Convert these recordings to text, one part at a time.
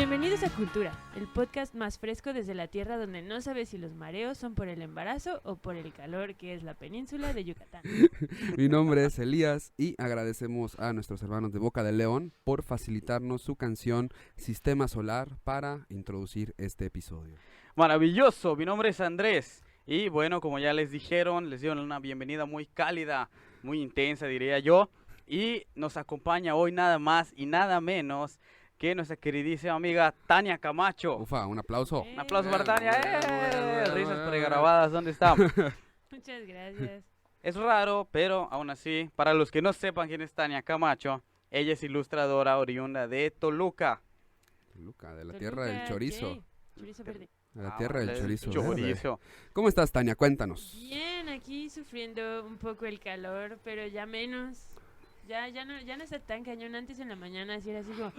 Bienvenidos a Cultura, el podcast más fresco desde la tierra donde no sabes si los mareos son por el embarazo o por el calor que es la península de Yucatán. Mi nombre es Elías y agradecemos a nuestros hermanos de Boca del León por facilitarnos su canción Sistema Solar para introducir este episodio. Maravilloso, mi nombre es Andrés y bueno, como ya les dijeron, les dieron una bienvenida muy cálida, muy intensa diría yo, y nos acompaña hoy nada más y nada menos que nuestra queridísima amiga Tania Camacho. Ufa, un aplauso. Un aplauso para Tania. Bueno. Risas pregrabadas, ¿dónde está? Muchas gracias. Es raro, pero aún así, para los que no sepan quién es Tania Camacho, ella es ilustradora oriunda de Toluca. Toluca, de la tierra del chorizo. Yay. Chorizo verde. De la tierra del chorizo. Chorizo. Verde. ¿Cómo estás, Tania? Cuéntanos. Bien, aquí sufriendo un poco el calor, pero ya menos. Ya no está tan cañón. Antes en la mañana así era así como,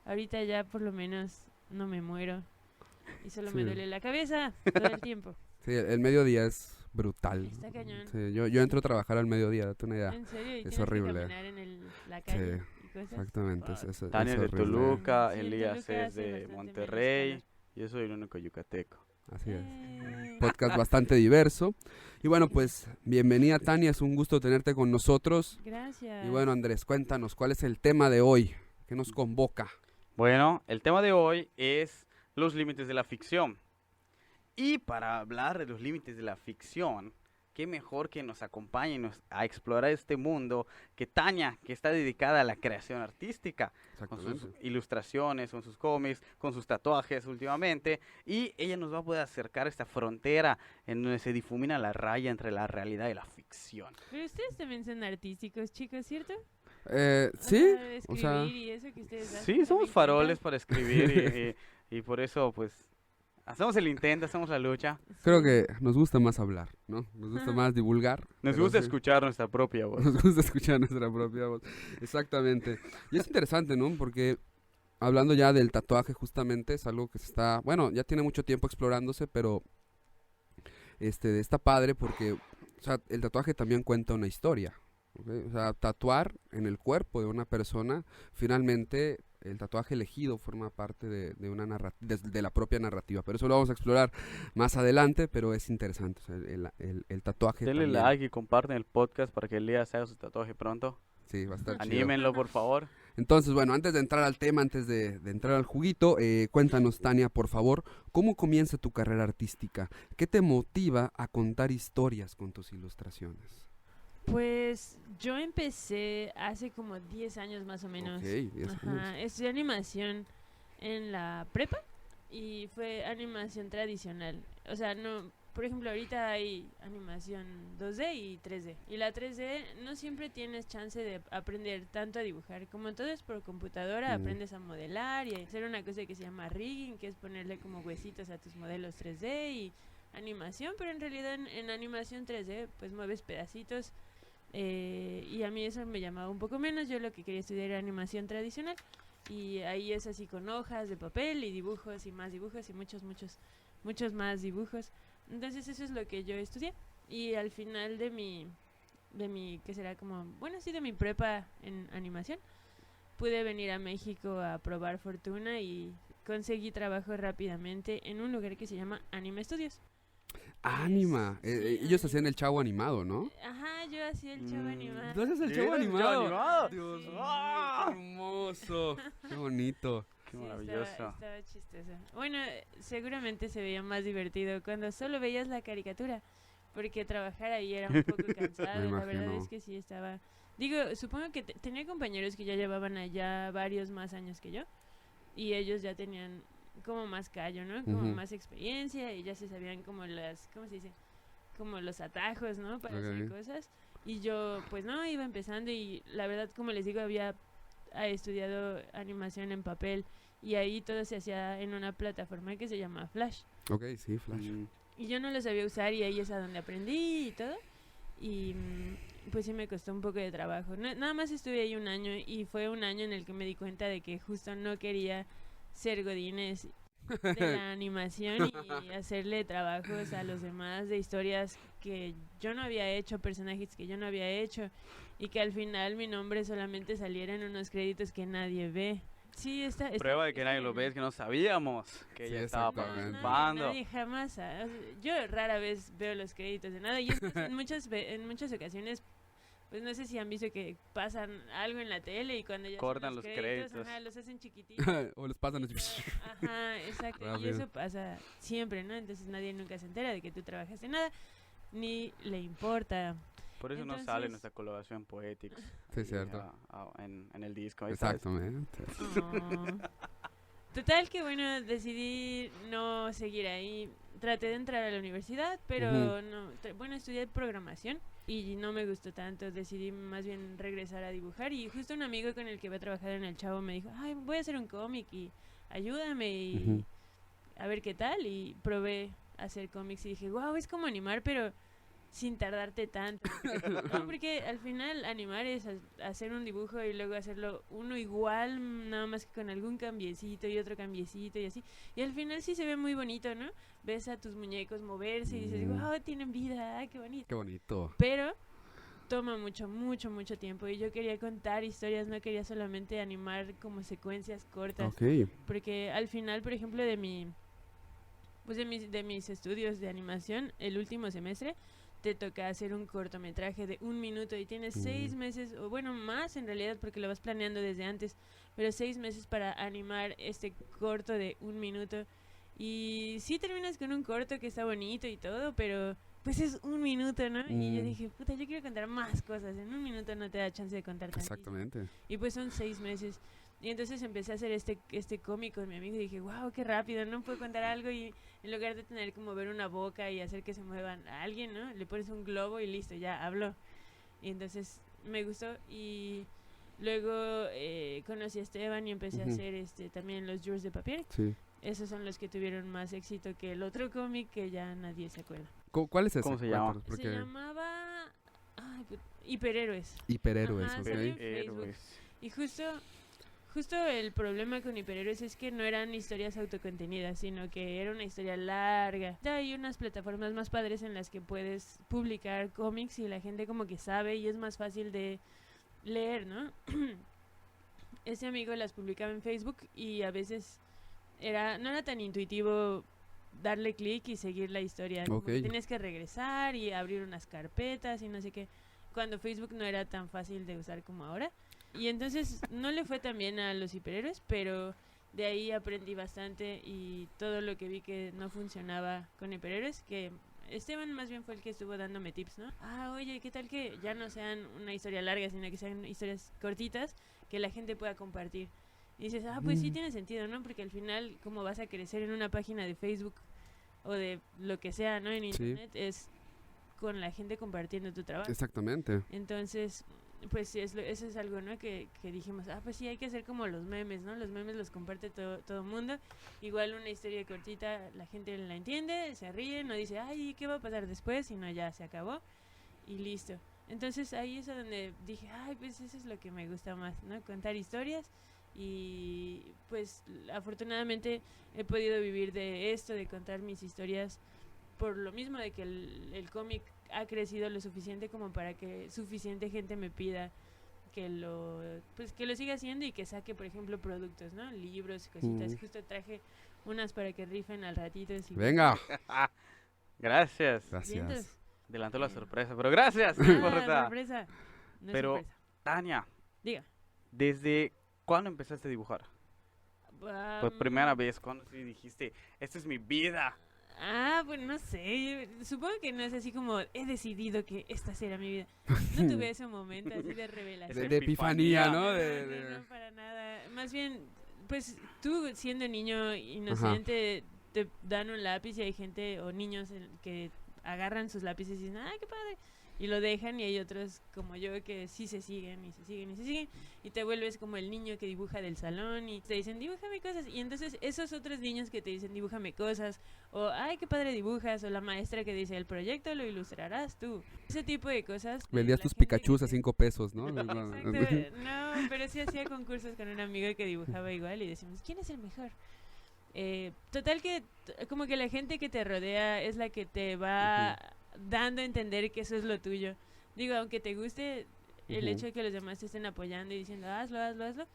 ahorita ya por lo menos no me muero. Y solo me Sí. duele la cabeza todo el tiempo. Sí, el mediodía es brutal. Está cañón. Sí, yo entro a trabajar al mediodía, date una idea. En serio, y es tienes horrible. que caminar en la calle y cosas. Exactamente. Tania es es de horrible. Toluca, Sí, en Elías Toluca es hace de bastante Monterrey, menos yo soy el único yucateco. Así es. Eh, Podcast bastante diverso. Y bueno, pues bienvenida, Tania, es un gusto tenerte con nosotros. Gracias. Y bueno, Andrés, cuéntanos, ¿cuál es el tema de hoy? ¿Qué nos convoca? Bueno, el tema de hoy es los límites de la ficción. Y para hablar de los límites de la ficción, qué mejor que nos acompañe a explorar este mundo que Tania, que está dedicada a la creación artística, con sus Exactamente. ilustraciones, con sus cómics, con sus tatuajes últimamente, y ella nos va a poder acercar a esta frontera en donde se difumina la raya entre la realidad y la ficción. Pero ustedes también son artísticos, chicos, ¿cierto? Sí, O sea, de o sea, escribir y eso que ustedes hacen, Sí, somos también faroles cuenta. para escribir y por eso pues hacemos el intento, hacemos la lucha. creo Sí. que nos gusta más hablar, ¿no? Nos gusta Ajá. más divulgar. Nos pero gusta sí, escuchar nuestra propia voz. Nos gusta escuchar nuestra propia voz. Exactamente. Y es interesante, ¿no? Porque hablando ya del tatuaje justamente, es algo que se está, bueno, ya tiene mucho tiempo explorándose, pero está padre porque, o sea, el tatuaje también cuenta una historia. ¿Ok? O sea, tatuar en el cuerpo de una persona, finalmente el tatuaje elegido forma parte de una de la propia narrativa. Pero eso lo vamos a explorar más adelante, pero es interesante. O sea, el tatuaje Denle también. like y comparten el podcast para que Elías haga su tatuaje pronto. Sí, va a estar chido. Anímenlo, por favor. Entonces, bueno, antes de entrar al tema, antes de entrar al juguito, cuéntanos, Tania, por favor, ¿cómo comienza tu carrera artística? ¿Qué te motiva a contar historias con tus ilustraciones? Pues yo empecé hace como 10 años más o menos. Ok, 10 años. Ajá, estudié animación en la prepa y fue animación tradicional. O sea, no, por ejemplo, ahorita hay animación 2D y 3D. Y la 3D no siempre tienes chance de aprender tanto a dibujar. Como todo es por computadora, aprendes a modelar y a hacer una cosa que se llama rigging, que es ponerle como huesitos a tus modelos 3D y animación, pero en realidad en animación 3D pues mueves pedacitos. Y a mí eso me llamaba un poco menos. Yo lo que quería estudiar era animación tradicional. Y ahí es así con hojas de papel y dibujos y muchos más dibujos. Entonces eso es lo que yo estudié. Y al final de mi que será como, bueno, sí, de mi prepa en animación, pude venir a México a probar fortuna y conseguí trabajo rápidamente en un lugar que se llama Anime Studios. Anima. Sí, Ellos Anima. hacían el chavo animado, ¿no? Ajá, yo hacía el chavo animado. ¿Tú haces el Sí, chavo eres el animado? chavo animado. Dios Sí. mío, qué hermoso. Qué bonito. Qué Sí, maravilloso. estaba chistoso. Bueno, seguramente se veía más divertido cuando solo veías la caricatura, porque trabajar ahí era un poco cansado. Me La verdad imagino. es que sí estaba... Digo, supongo que tenía compañeros que ya llevaban allá varios más años que yo, y ellos ya tenían como más callo, ¿no? Como Ujú. más experiencia, y ya se sabían como las... ¿Cómo se dice? Como los atajos, ¿no? Para hacer Ok. cosas. Y yo, pues no, iba empezando y la verdad, como les digo, había estudiado animación en papel y ahí todo se hacía en una plataforma que se llama Flash. Ok, sí, Flash. Y yo no lo sabía usar y ahí es a donde aprendí y todo. Y pues sí me costó un poco de trabajo. Nada más estuve ahí un año y fue un año en el que me di cuenta de que justo no quería ser godines de la animación y hacerle trabajos a los demás de historias que yo no había hecho, personajes que yo no había hecho y que al final mi nombre solamente saliera en unos créditos que nadie ve. Sí, Prueba de que nadie lo bien. ve, es que no sabíamos que Sí, ella estaba exactamente. participando. Nadie jamás. Yo rara vez veo los créditos de nada. Y es más, en muchas ocasiones, pues no sé si han visto que pasan algo en la tele y cuando ya son Cortan los créditos. ajá, los hacen chiquititos. O los pasan así. Ajá, exacto. Y Rápido. eso pasa siempre, ¿no? Entonces nadie nunca se entera de que tú trabajaste en nada, ni le importa. Por eso no sale Entonces- nuestra colaboración Poetics. Sí, ahí, cierto. en el disco. ahí sabes. Exactamente. Oh. Total que bueno, decidí no seguir ahí. Traté de entrar a la universidad, pero Ujú. no. Bueno, estudié programación y no me gustó tanto. Decidí más bien regresar a dibujar. Y justo un amigo con el que había trabajado en el Chavo me dijo, ay, voy a hacer un cómic y ayúdame y Ujú. a ver qué tal. Y probé hacer cómics y dije, wow, es como animar, pero sin tardarte tanto. No, porque al final animar es hacer un dibujo y luego hacerlo uno igual, nada más que con algún cambiecito y otro cambiecito y así. Y al final sí se ve muy bonito, ¿no? Ves a tus muñecos moverse y dices, Mm. wow, tienen vida, qué bonito. Qué bonito. Pero toma mucho tiempo y yo quería contar historias, no quería solamente animar como secuencias cortas. Ok. Porque al final, por ejemplo, de mis estudios de animación, el último semestre, te toca hacer un cortometraje de 1 minuto y tienes 6 meses, o bueno, más en realidad porque lo vas planeando desde antes, pero 6 meses para animar este corto de 1 minuto. Y sí terminas con un corto que está bonito y todo, pero pues es 1 minuto, ¿no? Y yo Mm. dije, puta, yo quiero contar más cosas, en 1 minuto no te da chance de contar tantísimo. Exactamente. Y pues son 6 meses. Y entonces empecé a hacer este cómic con mi amigo y dije, wow, qué rápido, no puedo contar algo y en lugar de tener que mover una boca y hacer que se muevan a alguien, ¿no? Le pones un globo y listo, ya habló. Y entonces me gustó y luego conocí a Esteban y empecé a Ujú. hacer también los Jours de Papier. Sí. Esos son los que tuvieron más éxito que el otro cómic que ya nadie se acuerda. ¿Cuál es ese? ¿Cómo se llama? Cuéntanos, Se porque llamaba Hiperhéroes. hiperhéroes, Ajá, ¿ok? salió en Héroes. Y justo el problema con Hiperhéroes es que no eran historias autocontenidas, sino que era una historia larga. Ya hay unas plataformas más padres en las que puedes publicar cómics y la gente como que sabe y es más fácil de leer, ¿no? Ese amigo las publicaba en Facebook y a veces no era tan intuitivo darle clic y seguir la historia. Como Ok. que tienes que regresar y abrir unas carpetas y no sé qué. Cuando Facebook no era tan fácil de usar como ahora. Y entonces no le fue tan bien a los hiperhéroes, pero de ahí aprendí bastante y todo lo que vi que no funcionaba con hiperhéroes, que Esteban más bien fue el que estuvo dándome tips, ¿no? Oye, ¿qué tal que ya no sean una historia larga, sino que sean historias cortitas que la gente pueda compartir? Y dices, pues sí tiene sentido, ¿no? Porque al final, como vas a crecer en una página de Facebook o de lo que sea, ¿no? En Sí. internet, es con la gente compartiendo tu trabajo. Exactamente. Entonces, pues sí, eso es algo, ¿no? Que dijimos, pues sí, hay que hacer como los memes, ¿no? Los memes los comparte todo el mundo. Igual una historia cortita, la gente la entiende, se ríe, no dice, ay, ¿qué va a pasar después? Sino ya se acabó y listo. Entonces ahí es a donde dije, pues eso es lo que me gusta más, ¿no? Contar historias y pues afortunadamente he podido vivir de esto, de contar mis historias por lo mismo de que el cómic ha crecido lo suficiente como para que suficiente gente me pida que lo siga haciendo y que saque, por ejemplo, productos, ¿no? Libros, cositas. Justo traje unas para que rifen al ratito. Si Venga. Gracias. Gracias. vientos. Adelantó la sorpresa, pero gracias. No Ah, importa. sorpresa. No es Pero- sorpresa. Tania, Diga. ¿desde cuándo empezaste a dibujar? Por primera vez, cuando sí dijiste, esta es mi vida. Pues no sé, supongo que no es así como he decidido que esta será mi vida. No tuve ese momento así de revelación. De epifanía, ¿no? No, para nada. Más bien, pues tú siendo niño inocente te dan un lápiz y hay gente o niños que agarran sus lápices y dicen, qué padre. Y lo dejan y hay otros como yo que sí se siguen y se siguen y se siguen. Y te vuelves como el niño que dibuja del salón y te dicen, dibújame cosas. Y entonces esos otros niños que te dicen, dibújame cosas. O, qué padre dibujas. O la maestra que dice, el proyecto lo ilustrarás tú. Ese tipo de cosas. Vendías la tus gente Pikachus que a te- 5 pesos, ¿no? Exacto, no, pero sí hacía concursos con un amigo que dibujaba igual y decimos, ¿quién es el mejor? Total que como que la gente que te rodea es la que te va dando a entender que eso es lo tuyo. Digo, aunque te guste el Ujú. hecho de que los demás te estén apoyando y diciendo, hazlo,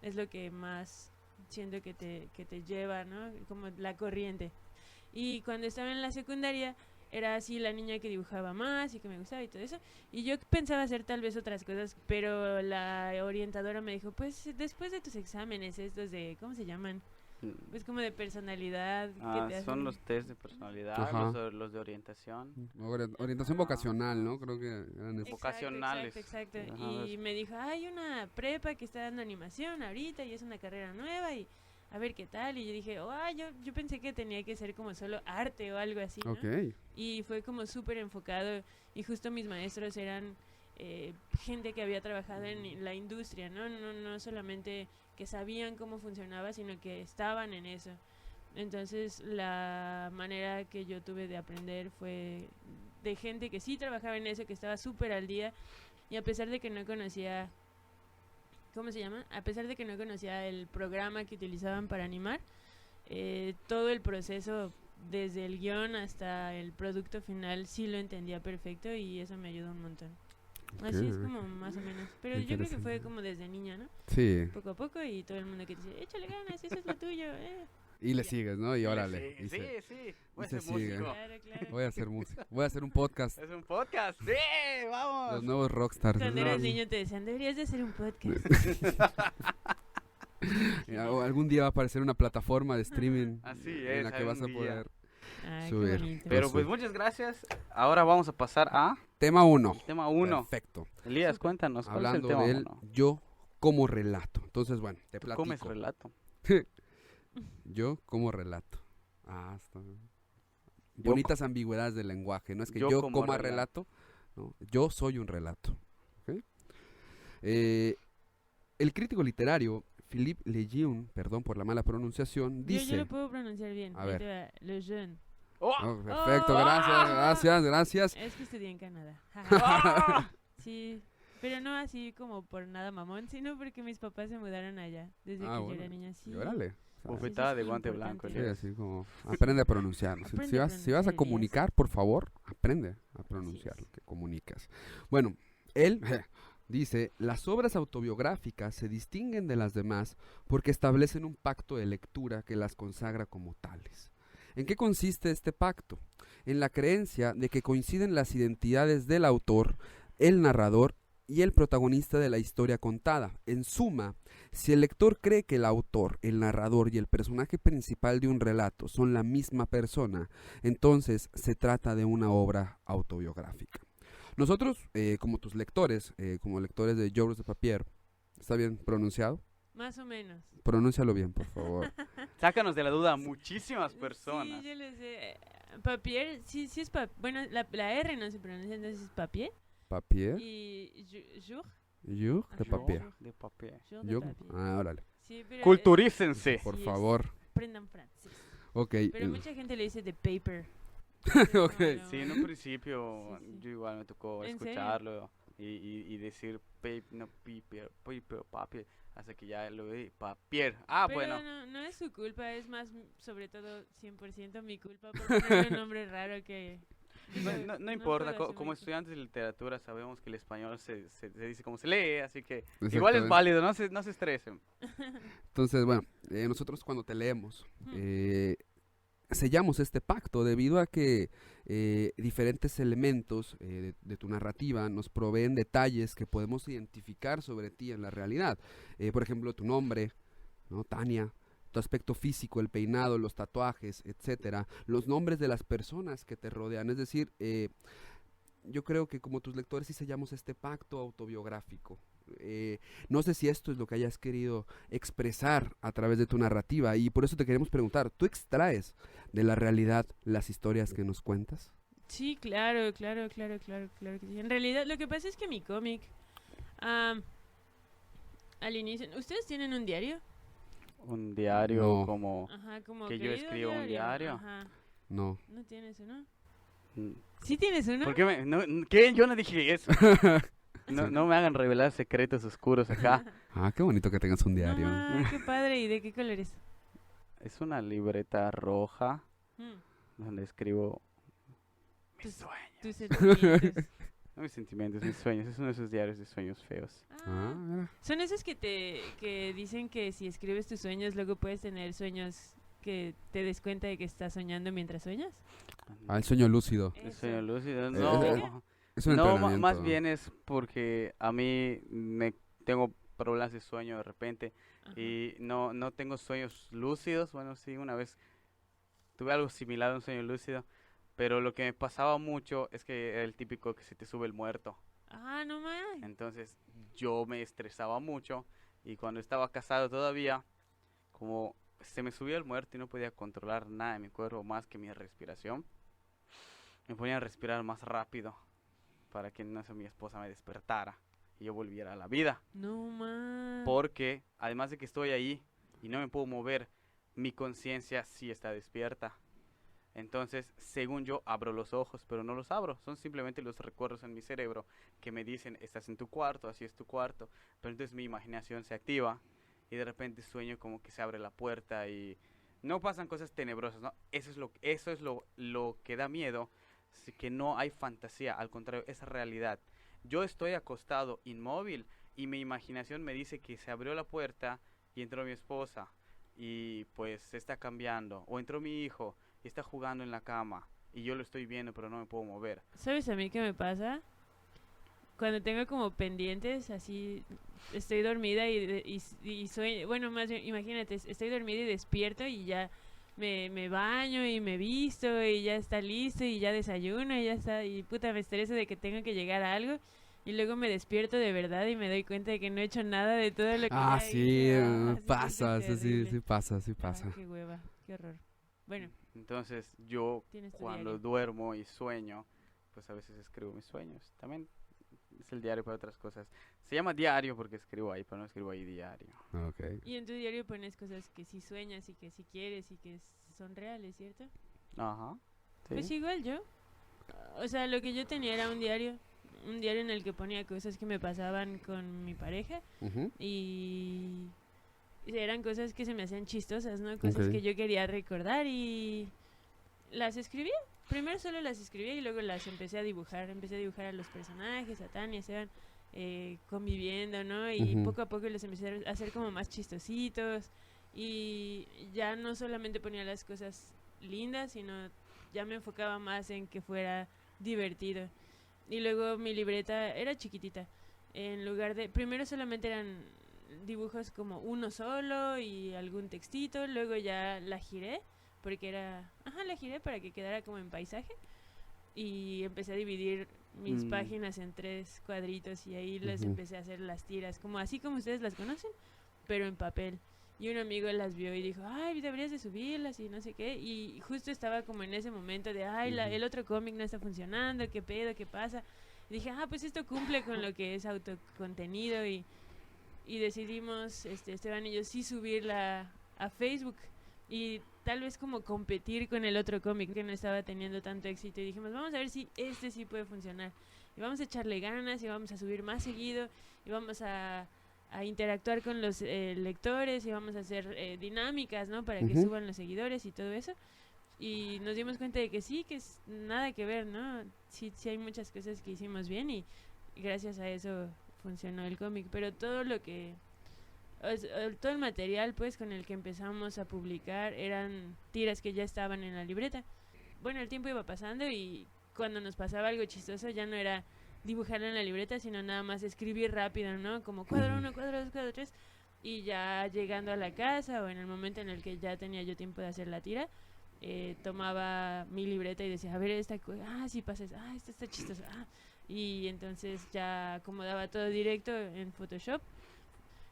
es lo que más siento que te lleva, ¿no? Como la corriente. Y cuando estaba en la secundaria era así la niña que dibujaba más y que me gustaba y todo eso. Y yo pensaba hacer tal vez otras cosas, pero la orientadora me dijo, pues después de tus exámenes, estos de, ¿cómo se llaman? Pues como de personalidad. Que te Son hacen- los test de personalidad, Ajá. los de orientación. Orientación vocacional, ¿no? Creo que eran esos. Vocacionales. Exacto. Ajá, Y me dijo, hay una prepa que está dando animación ahorita y es una carrera nueva y a ver qué tal. Y yo dije, yo pensé que tenía que ser como solo arte o algo así, ¿no? Ok. Y fue como súper enfocado y justo mis maestros eran gente que había trabajado en la industria, ¿no? No solamente que sabían cómo funcionaba, sino que estaban en eso. Entonces la manera que yo tuve de aprender fue de gente que sí trabajaba en eso, que estaba súper al día y a pesar de que no conocía, ¿cómo se llama? A pesar de que no conocía el programa que utilizaban para animar, todo el proceso desde el guión hasta el producto final sí lo entendía perfecto y eso me ayudó un montón. Así es como más o menos. Pero yo creo que fue Interesante. como desde niña, ¿no? Sí. Poco a poco y todo el mundo que te dice, échale ganas, eso es lo tuyo. Y le sigues, ¿no? Y órale. Sí, y sí, se- sí. Voy a se ser sigue. músico. Claro. Voy a hacer música. Voy a hacer un podcast. Es un podcast. Sí, Los vamos. nuevos rockstars. Cuando ¿no? eras niño te decían, deberías de hacer un podcast. O algún día va a aparecer una plataforma de streaming Así en es, la que vas a algún día. poder Ay, subir. qué bonito. Pero pues muchas gracias. Ahora vamos a pasar a Tema 1. tema 1. Perfecto. Elías, cuéntanos, ¿cuál Hablando es el tema del 1? yo como relato. Entonces, bueno, te ¿Tú comes platico. relato? Yo como relato. Está. Yo Bonitas ambigüedades del lenguaje. No es que yo yo como coma relato. relato. No, yo soy un relato. ¿Ok? El crítico literario Philippe Lejeune, perdón por la mala pronunciación, Yo dice... lo puedo pronunciar bien. A Ahí ver. te va, Le Jeune. ¡Oh! Oh, perfecto, ¡Oh! gracias. Es que estudié en Canadá. ¡Ah! Sí, pero no así como por nada mamón, sino porque mis papás se mudaron allá desde que yo Bueno. era niña. Sí. Y órale. Bofetada sí, de sí, guante importante. blanco. Sí, Elías. así como aprende a pronunciar. Aprende Si a vas a pronunciar, comunicar, por favor, aprende a pronunciar es. lo que comunicas. Bueno, él dice, las obras autobiográficas se distinguen de las demás porque establecen un pacto de lectura que las consagra como tales. ¿En qué consiste este pacto? En la creencia de que coinciden las identidades del autor, el narrador y el protagonista de la historia contada. En suma, si el lector cree que el autor, el narrador y el personaje principal de un relato son la misma persona, entonces se trata de una obra autobiográfica. Nosotros, como tus lectores, como lectores de Joros de Papier, ¿está bien pronunciado? Más o menos. Pronúncialo bien, por favor. Sácanos de la duda a muchísimas personas. Sí, yo lo sé. Papier, sí es bueno, la R no se pronuncia, entonces es papier. Papier, Y jour. you, de Ajá. papier. De papier. Jour de Yo, papier. órale. Sí, pero, Culturícense. Por sí, favor. aprendan francés. Ok. Pero mucha gente le dice de paper. Ok. Sí, en un principio Sí. yo igual me tocó ¿En serio? escucharlo y decir papier, hasta que ya lo vi, papier. Ah, Pero bueno. no es su culpa, es más, sobre todo, 100% mi culpa por ponerle un nombre raro que... No importa, puedo como asumir. estudiantes de literatura sabemos que el español se dice como se lee, así que igual es Exactamente. válido, no se estresen. Entonces, bueno, nosotros cuando te leemos, Hmm. sellamos este pacto debido a que diferentes elementos de tu narrativa nos proveen detalles que podemos identificar sobre ti en la realidad. Por ejemplo, tu nombre, ¿no? Tania, tu aspecto físico, el peinado, los tatuajes, etcétera, los nombres de las personas que te rodean. Es decir, yo creo que como tus lectores sí sellamos este pacto autobiográfico. No sé si esto es lo que hayas querido expresar a través de tu narrativa y por eso te queremos preguntar, ¿tú extraes de la realidad las historias que nos cuentas? Sí, claro que sí. En realidad, lo que pasa es que mi cómic, al inicio, ¿ustedes tienen un diario? Un diario No. como... Ajá, como ¿Que yo querido escriba un diario? Ajá. No. ¿No tienes uno? mm, ¿Sí tienes uno? ¿Por qué ¿Qué? Yo no dije eso. No me hagan revelar secretos oscuros acá. Ah, qué bonito que tengas un No, diario. qué padre. ¿Y de qué color es? Es una libreta roja Mm, donde escribo mis Tus- sueños. tus sentimientos. No mis sentimientos, mis sueños. Es uno de esos diarios de sueños feos. Mira. Son esos que dicen que si escribes tus sueños, luego puedes tener sueños que te des cuenta de que estás soñando mientras sueñas. El sueño lúcido. El Eso. sueño lúcido. Eh, No, Es un no, entrenamiento. más bien es porque a mí me tengo problemas de sueño de repente Ajá. y no tengo sueños lúcidos. Bueno, sí, una vez tuve algo similar a un sueño lúcido, pero lo que me pasaba mucho es que era el típico que se te sube el muerto. No más. Entonces yo me estresaba mucho y cuando estaba casado todavía, como se me subía el muerto y no podía controlar nada de mi cuerpo más que mi respiración, me ponía a respirar más rápido para que no sé, mi esposa me despertara y yo volviera a la vida. No más. Porque además de que estoy ahí y no me puedo mover, mi conciencia sí está despierta. Entonces, según yo, abro los ojos, pero no los abro. Son simplemente los recuerdos en mi cerebro que me dicen, estás en tu cuarto, así es tu cuarto. Pero entonces mi imaginación se activa y de repente sueño como que se abre la puerta y no pasan cosas tenebrosas, ¿no? Eso es lo que da miedo, es que no hay fantasía, al contrario, es realidad. Yo estoy acostado, inmóvil, y mi imaginación me dice que se abrió la puerta y entró mi esposa y pues se está cambiando, o entró mi hijo y está jugando en la cama y yo lo estoy viendo pero no me puedo mover. ¿Sabes a mí qué me pasa? Cuando tengo como pendientes, así estoy dormida y sueño, bueno, más bien, imagínate, estoy dormida y despierto y ya me baño y me visto y ya está listo y ya desayuno y ya está, y puta, me estreso de que tengo que llegar a algo y luego me despierto de verdad y me doy cuenta de que no he hecho nada de todo lo que ya Sí, hice. pasa, qué sí, terrible. sí pasa, sí pasa. Qué hueva, qué horror. Bueno, Entonces yo tienes tu cuando diario. duermo y sueño, pues a veces escribo mis sueños. También es el diario para otras cosas. Se llama diario porque escribo ahí, pero no escribo ahí diario. Ok. Y en tu diario pones cosas que sí sueñas y que sí quieres y que son reales, ¿cierto? Ajá. Sí. Pues igual yo. O sea, lo que yo tenía era un diario en el que ponía cosas que me pasaban con mi pareja Ujú. y eran cosas que se me hacían chistosas, ¿no? Cosas Ok. que yo quería recordar y las escribía. Primero solo las escribía y luego las empecé a dibujar. Empecé a dibujar a los personajes, a Tania, Esteban, conviviendo, ¿no? Y Ujú. poco a poco los empecé a hacer como más chistositos. Y ya no solamente ponía las cosas lindas, sino ya me enfocaba más en que fuera divertido. Y luego mi libreta era chiquitita. En lugar de... Primero solamente eran dibujos como uno solo y algún textito. Luego ya la giré porque era... Ajá, la giré para que quedara como en paisaje. Y empecé a dividir mis Mm. páginas en 3 cuadritos y ahí les Ujú. empecé a hacer las tiras, como así como ustedes las conocen, pero en papel. Y un amigo las vio y dijo, ay, deberías de subirlas y no sé qué. Y justo estaba como en ese momento de, ay, Ujú. el otro cómic no está funcionando, qué pedo, qué pasa. Y dije, pues esto cumple con lo que es autocontenido y decidimos, Esteban y yo, sí subirla a Facebook y tal vez como competir con el otro cómic que no estaba teniendo tanto éxito y dijimos, vamos a ver si este sí puede funcionar y vamos a echarle ganas y vamos a subir más seguido y vamos a interactuar con los lectores y vamos a hacer dinámicas, ¿no? Para que Ujú. suban los seguidores y todo eso. Y nos dimos cuenta de que sí, que es nada que ver, ¿no? Sí, sí hay muchas cosas que hicimos bien y gracias a eso funcionó el cómic. Pero todo lo que... todo el material, pues, con el que empezamos a publicar eran tiras que ya estaban en la libreta. Bueno, el tiempo iba pasando y cuando nos pasaba algo chistoso ya no era dibujarlo en la libreta, sino nada más escribir rápido, ¿no? Como cuadro 1, cuadro 2, cuadro 3. Y ya llegando a la casa o en el momento en el que ya tenía yo tiempo de hacer la tira, tomaba mi libreta y decía, a ver, sí pasa eso, esta está chistosa, y entonces ya acomodaba todo directo en Photoshop.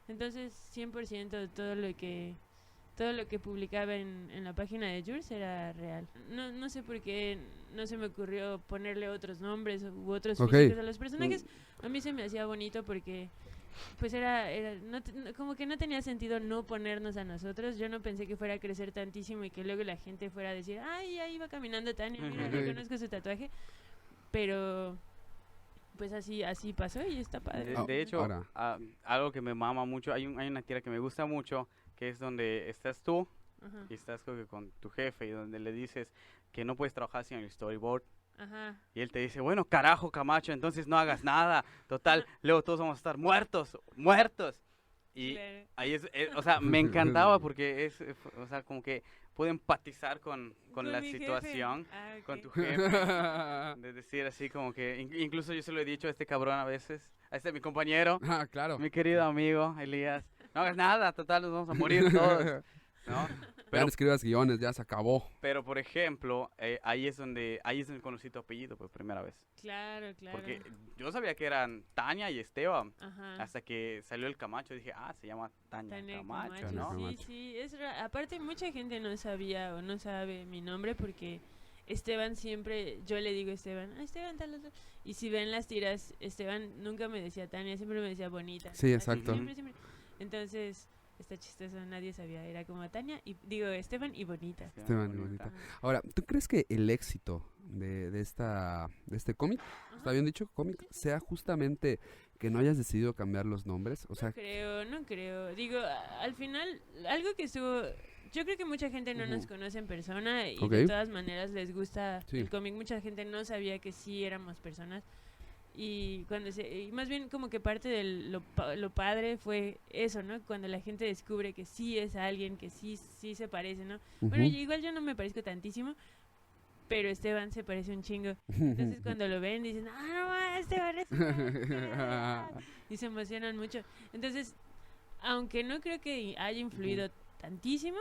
Entonces 100% todo lo que publicaba en la página de Jules era real. No sé por qué no se me ocurrió ponerle otros nombres u otros Ok. físicos a los personajes. A mí se me hacía bonito porque pues como que no tenía sentido no ponernos a nosotros. Yo no pensé que fuera a crecer tantísimo y que luego la gente fuera a decir, ay, ahí va caminando Tania, mira, reconozco su tatuaje. Pero pues así pasó y está padre. De hecho, Ahora. algo que me mama mucho, hay una tira que me gusta mucho, que es donde estás tú Ajá. y estás creo que con tu jefe y donde le dices que no puedes trabajar sin el storyboard Ajá. Y él te dice, bueno, carajo, Camacho, entonces no hagas nada. Total, luego todos vamos a estar muertos. Y Claro. ahí o sea, me encantaba porque o sea, como que puedo empatizar con la mi jefe. situación, Ah, con ok. tu jefe. De decir así como que, incluso yo se lo he dicho a este cabrón a veces, a este mi compañero, Ah, claro. mi querido amigo Elías, no hagas nada, total, nos vamos a morir todos, ¿no? Ya Pero, no escribas guiones, ya se acabó. pero por ejemplo, ahí es donde conocí tu apellido por primera vez. Claro, claro. Porque yo sabía que eran Tania y Esteban, Ajá. hasta que salió el Camacho, dije, se llama Tania Tania Camacho, Camacho, ¿no? Camacho. sí, sí, aparte mucha gente no sabía o no sabe mi nombre porque Esteban siempre, yo le digo Esteban, Esteban tal otro, y si ven las tiras, Esteban nunca me decía Tania, siempre me decía Bonita. Sí, Así, exacto. siempre. Entonces, está chistoso, nadie sabía, era como Tania, y digo Esteban y Bonita. Esteban y Bonita. Ahora, ¿tú crees que el éxito de este cómic, está bien dicho, cómic, sea justamente que no hayas decidido cambiar los nombres? O sea, No creo. Digo, al final, algo que estuvo... Yo creo que mucha gente no nos Ujú. conoce en persona y Ok. de todas maneras les gusta Sí. el cómic. Mucha gente no sabía que sí éramos personas. Y más bien como que parte de lo padre fue eso, ¿no? Cuando la gente descubre que sí es alguien, que sí se parece, ¿no? Bueno, ujú. igual yo no me parezco tantísimo, pero Esteban se parece un chingo. Entonces cuando lo ven dicen, no, Esteban es y se emocionan mucho. Entonces, aunque no creo que haya influido tantísimo,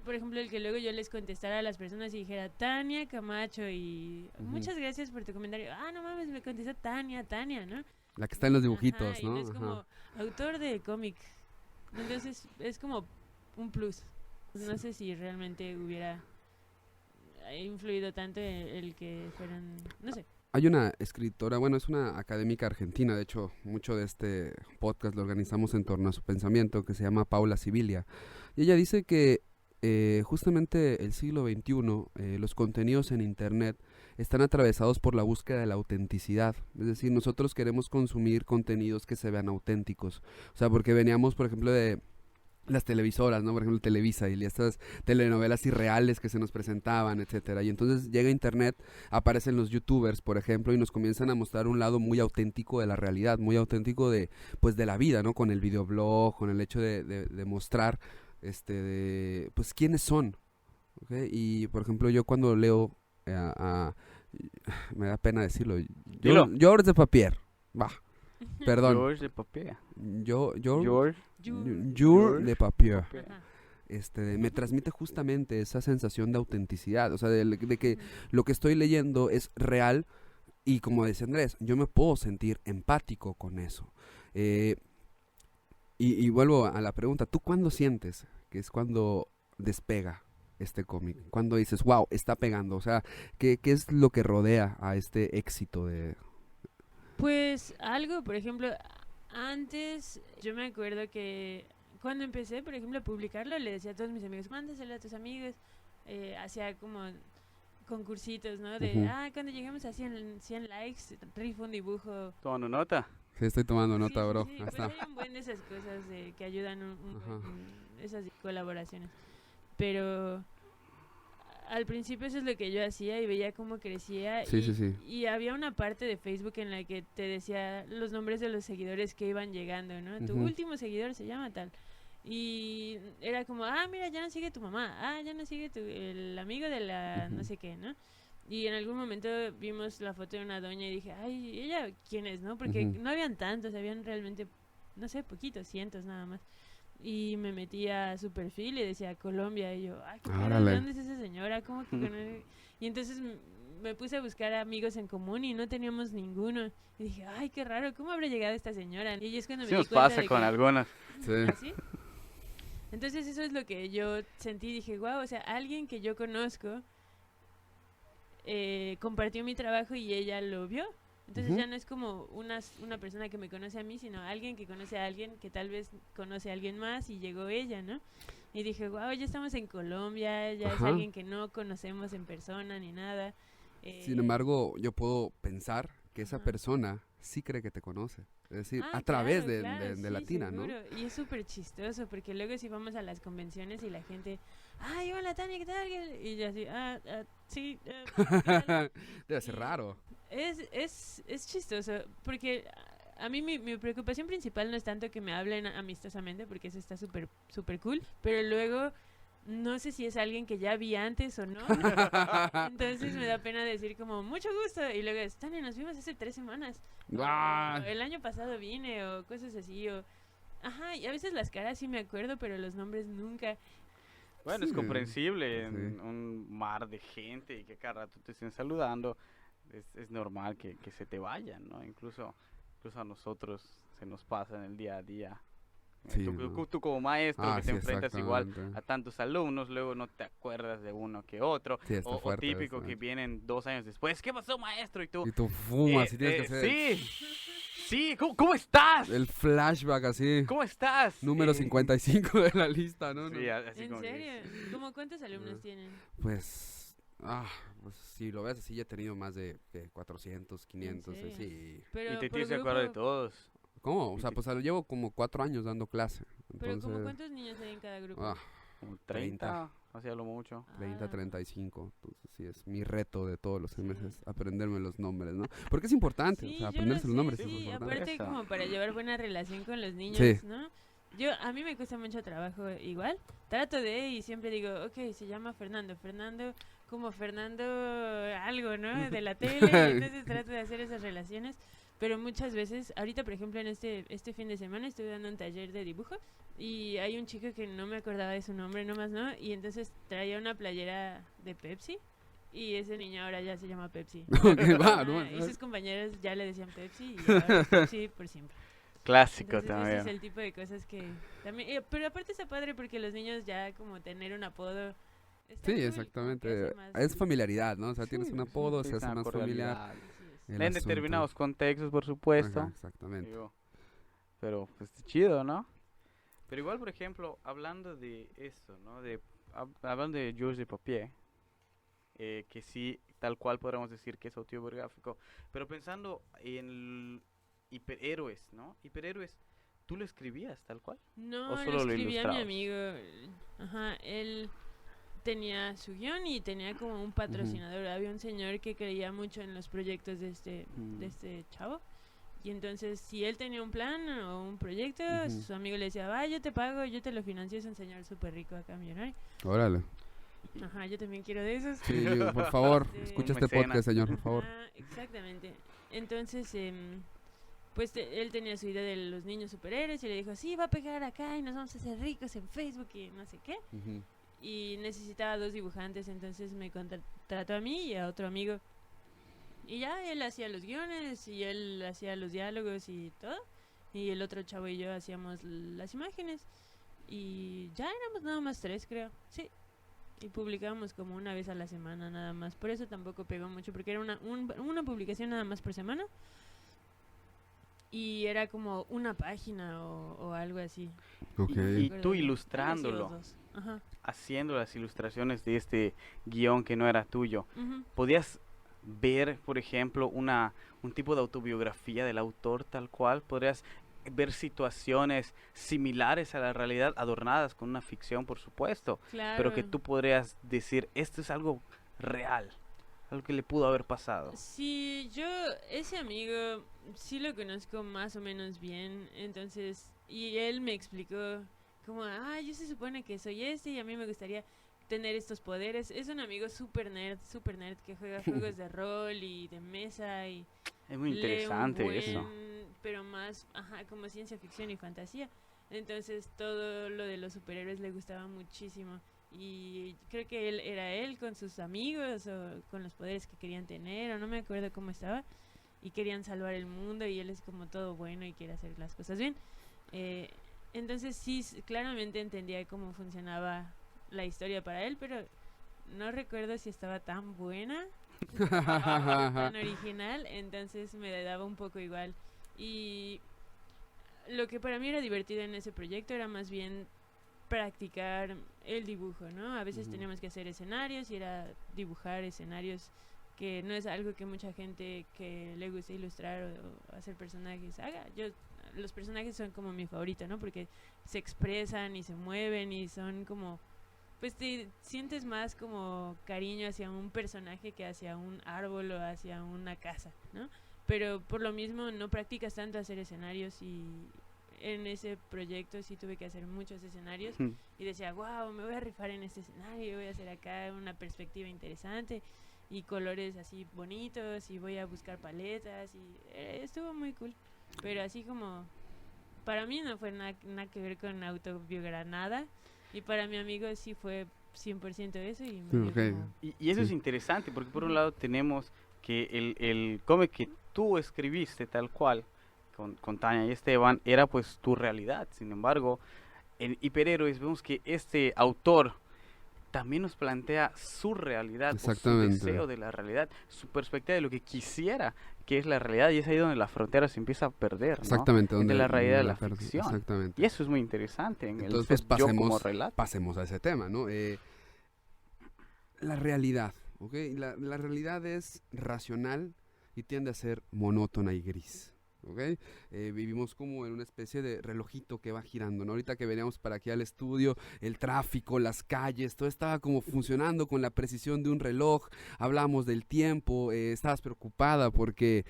por ejemplo, el que luego yo les contestara a las personas y dijera Tania Camacho y Ujú. muchas gracias por tu comentario. No mames, me contestó Tania, ¿no? La que está en los dibujitos, Ajá, y ¿no? es como Ajá. autor de cómic. Entonces es como un plus. No sé si realmente hubiera influido tanto el que fueran, no sé. Hay una escritora, bueno, es una académica argentina, de hecho, mucho de este podcast lo organizamos en torno a su pensamiento, que se llama Paula Sibilia. Y ella dice que justamente el siglo XXI, los contenidos en Internet están atravesados por la búsqueda de la autenticidad. Es decir, nosotros queremos consumir contenidos que se vean auténticos. O sea, porque veníamos, por ejemplo, de las televisoras, ¿no? Por ejemplo, Televisa y estas telenovelas irreales que se nos presentaban, etcétera. Y entonces llega internet, aparecen los youtubers, por ejemplo, y nos comienzan a mostrar un lado muy auténtico de la realidad, muy auténtico de, pues, de la vida, ¿no? Con el videoblog, con el hecho de mostrar, pues, quiénes son, ¿ok? Y, por ejemplo, yo cuando leo, me da pena decirlo, Dilo. George de Papier, va, perdón, George de Papier. George George. Jour de Papier. Ajá. Me transmite justamente esa sensación de autenticidad, o sea, de que lo que estoy leyendo es real y como dice Andrés, yo me puedo sentir empático con eso. Y vuelvo a la pregunta, ¿tú cuándo sientes que es cuando despega este cómic? Cuando dices, wow, está pegando, o sea, ¿qué es lo que rodea a este éxito de... Pues algo, por ejemplo, antes yo me acuerdo que cuando empecé, por ejemplo, a publicarlo, le decía a todos mis amigos, mándaselo a tus amigos, hacía como concursitos, ¿no? De, Ujú. cuando lleguemos a 100 likes, rifo un dibujo. Tomando nota. Sí, estoy tomando nota, Sí, bro. sí, Ahí pues está. hay un buen de esas cosas que ayudan Ajá. esas colaboraciones. Pero al principio eso es lo que yo hacía y veía cómo crecía. Sí, sí, sí. Y había una parte de Facebook en la que te decía los nombres de los seguidores que iban llegando, ¿no? Tu Ujú. último seguidor se llama tal. Y era como, mira, ya no sigue tu mamá. Ya no sigue el amigo de la no Ujú. sé qué, ¿no? Y en algún momento vimos la foto de una doña y dije, ay, ¿ella quién es, no? Porque Ujú. no habían tantos, habían realmente, no sé, poquitos, cientos nada más. Y me metí a su perfil y decía Colombia. Y yo, qué pedo, Órale. ¿de dónde es esa señora? ¿Cómo que conoce? Y entonces me puse a buscar amigos en común y no teníamos ninguno. Y dije, ay, qué raro, ¿cómo habrá llegado esta señora? Y es cuando Sí me di nos cuenta pasa de con que... algunas. Sí. ¿Así? Entonces eso es lo que yo sentí. Dije, wow, o sea, alguien que yo conozco compartió mi trabajo y ella lo vio. Entonces Ujú. ya no es como una persona que me conoce a mí, sino alguien que conoce a alguien que tal vez conoce a alguien más y llegó ella, ¿no? Y dije, wow, ya estamos en Colombia, ya es Ajá. alguien que no conocemos en persona ni nada. Sin embargo, yo puedo pensar que esa Ajá. persona sí cree que te conoce. Es decir, Ah, a través claro, de, claro, de sí, Latina, ¿no? seguro. Y es súper chistoso porque luego si vamos a las convenciones y la gente, ay, hola Tania, ¿qué tal? Y yo así, sí, ¿qué tal? Debe ser Y raro. es chistoso porque a mí mi preocupación principal no es tanto que me hablen amistosamente porque eso está súper súper cool, pero luego no sé si es alguien que ya vi antes o no. Entonces me da pena decir como, mucho gusto. Y luego es, Tania, nos vimos hace 3 semanas. O Ah, el año pasado vine o cosas así. Ajá, y a veces las caras sí me acuerdo, pero los nombres nunca. Bueno, es sí, comprensible en sí. un mar de gente y que cada rato te estén saludando. Es normal que se te vayan, ¿no? Incluso a nosotros se nos pasa en el día a día. Sí, Tú, ¿no? tú como maestro que te Sí, enfrentas igual exactamente. a tantos alumnos, luego no te acuerdas de uno que otro. Sí, está O fuerte típico que bastante. vienen 2 años después. ¿Qué pasó, maestro? Y tú, Y tú fumas y tienes que hacer sí, sí, ¿cómo estás? el flashback así. ¿Cómo estás? Número 55 de la lista, ¿no? Sí, así ¿En como que serio? ¿Cómo cuántos alumnos tienen? Pues, pues si lo ves así, ya he tenido más de ¿qué? 400, 500, serio? sí. Pero y te por tienes que acordar de grupo, todos. ¿Cómo? O Y sea, te- pues llevo como 4 años dando clase. pero Entonces, como cuántos niños hay en cada grupo. ah, Como 30. 30, hacía lo mucho. 30, Ah, 35. Entonces, sí, es mi reto de todos los Sí. meses, aprenderme los nombres, ¿no? Porque es importante, o Sí, sea, yo lo aprenderse los sé, nombres es sí, importante. aparte Eso. como para llevar buena relación con los niños, Sí. ¿no? A mí me cuesta mucho trabajo igual, y siempre digo, ok, se llama Fernando como Fernando algo, ¿no? De la tele, y entonces trato de hacer esas relaciones, pero muchas veces, ahorita por ejemplo en este fin de semana estuve dando un taller de dibujo y hay un chico que no me acordaba de su nombre nomás, ¿no? Y entonces traía una playera de Pepsi. Y ese niño ahora ya se llama Pepsi. Ok, va, Ajá, ¿no? y sus compañeros ya le decían Pepsi y ahora es Pepsi por siempre. Clásico Entonces ese es también. el tipo de cosas que también... pero aparte está padre porque los niños ya como tener un apodo... Está Sí, cool, como que exactamente. hace más... Es familiaridad, ¿no? O sea, tienes Sí, un pues, apodo, se empiezan hace a más familiar cordialidad. Así es. el En asunto. determinados contextos, por Ajá, supuesto. exactamente. Digo, pero pues chido, ¿no? Pero igual, por ejemplo, hablando de esto, ¿no? Hablando de Georges de Papier, que sí, tal cual podríamos decir que es autobiográfico, pero pensando en hiperhéroes, ¿no? Hiperhéroes, ¿tú lo escribías tal cual? No, ¿O lo solo lo escribía mi ilustrabas? amigo. Ajá, él tenía su guión y tenía como un patrocinador. Había un señor que creía mucho en los proyectos de Mm. este chavo. Y entonces, si él tenía un plan o un proyecto, Ujú. su amigo le decía, va, yo te pago, yo te lo financio, es un señor súper rico acá, millonario. Órale. Ajá, yo también quiero de esos. Sí, por favor, Este, escucha Un este mecenas. podcast, señor, por favor. Ajá, exactamente. Entonces, pues él tenía su idea de los niños superhéroes y le dijo, sí, va a pegar acá y nos vamos a hacer ricos en Facebook y no sé qué. Ujú. Y necesitaba 2 dibujantes, entonces me contrató a mí y a otro amigo. Y ya él hacía los guiones y él hacía los diálogos y todo. Y el otro chavo y yo hacíamos las imágenes. Y ya éramos nada más 3, creo. Sí. Y publicábamos como una vez a la semana nada más. Por eso tampoco pegó mucho, porque era una publicación nada más por semana. Y era como una página o algo así. Ok. Y Me acuerdo tú bien. Algo así, ilustrándolo, los dos. Ajá. haciendo las ilustraciones de este guión que no era tuyo, Ujú. ¿podías ver, por ejemplo, un tipo de autobiografía del autor tal cual? ¿Podrías ver situaciones similares a la realidad, adornadas con una ficción, por supuesto, pero que Claro. tú podrías decir, esto es algo real, algo que le pudo haber pasado? Sí, ese amigo, sí lo conozco más o menos bien, entonces, y él me explicó como, yo se supone que soy este y a mí me gustaría tener estos poderes. Es un amigo súper nerd que juega juegos de rol y de mesa y Es muy lee un interesante eso. pero más, como ciencia ficción y fantasía. Entonces todo lo de los superhéroes le gustaba muchísimo. Y creo que él con sus amigos o con los poderes que querían tener, o no me acuerdo cómo estaba, y querían salvar el mundo y él es como todo bueno y quiere hacer las cosas bien. Entonces sí, claramente entendía cómo funcionaba la historia para él, pero no recuerdo si estaba tan buena, tan original, entonces me daba un poco igual. Y lo que para mí era divertido en ese proyecto era más bien practicar el dibujo, ¿no? A veces Ujú. teníamos que hacer escenarios y era dibujar escenarios que no es algo que mucha gente que le gusta ilustrar o hacer personajes haga. Los personajes son como mi favorito, ¿no? Porque se expresan y se mueven y son como, pues te sientes más como cariño hacia un personaje que hacia un árbol o hacia una casa, ¿no? Pero por lo mismo no practicas tanto hacer escenarios, y en ese proyecto sí tuve que hacer muchos escenarios y decía, wow, me voy a rifar en este escenario, voy a hacer acá una perspectiva interesante y colores así bonitos y voy a buscar paletas y estuvo muy cool. Pero así como, para mí no fue nada que ver con autobiografía, nada, y para mi amigo sí fue 100% eso y me dio como... Y eso es interesante porque por un lado tenemos que el cómic que tú escribiste tal cual con Tania y Esteban era pues tu realidad. Sin embargo, en Hiperhéroes vemos que este autor también nos plantea su realidad, o su deseo de la realidad, su perspectiva de lo que quisiera que es la realidad, y es ahí donde la frontera se empieza a perder, ¿no? Exactamente, entre la realidad y la ficción. Exactamente. Y eso es muy interesante en entonces, el yo como relato. Pasemos a ese tema, ¿no? La realidad, ¿ok? La realidad es racional y tiende a ser monótona y gris. ¿Okay? Vivimos como en una especie de relojito que va girando, ¿no? Ahorita que veníamos para aquí al estudio, el tráfico, las calles, todo estaba como funcionando con la precisión de un reloj. Hablábamos del tiempo, estabas preocupada porque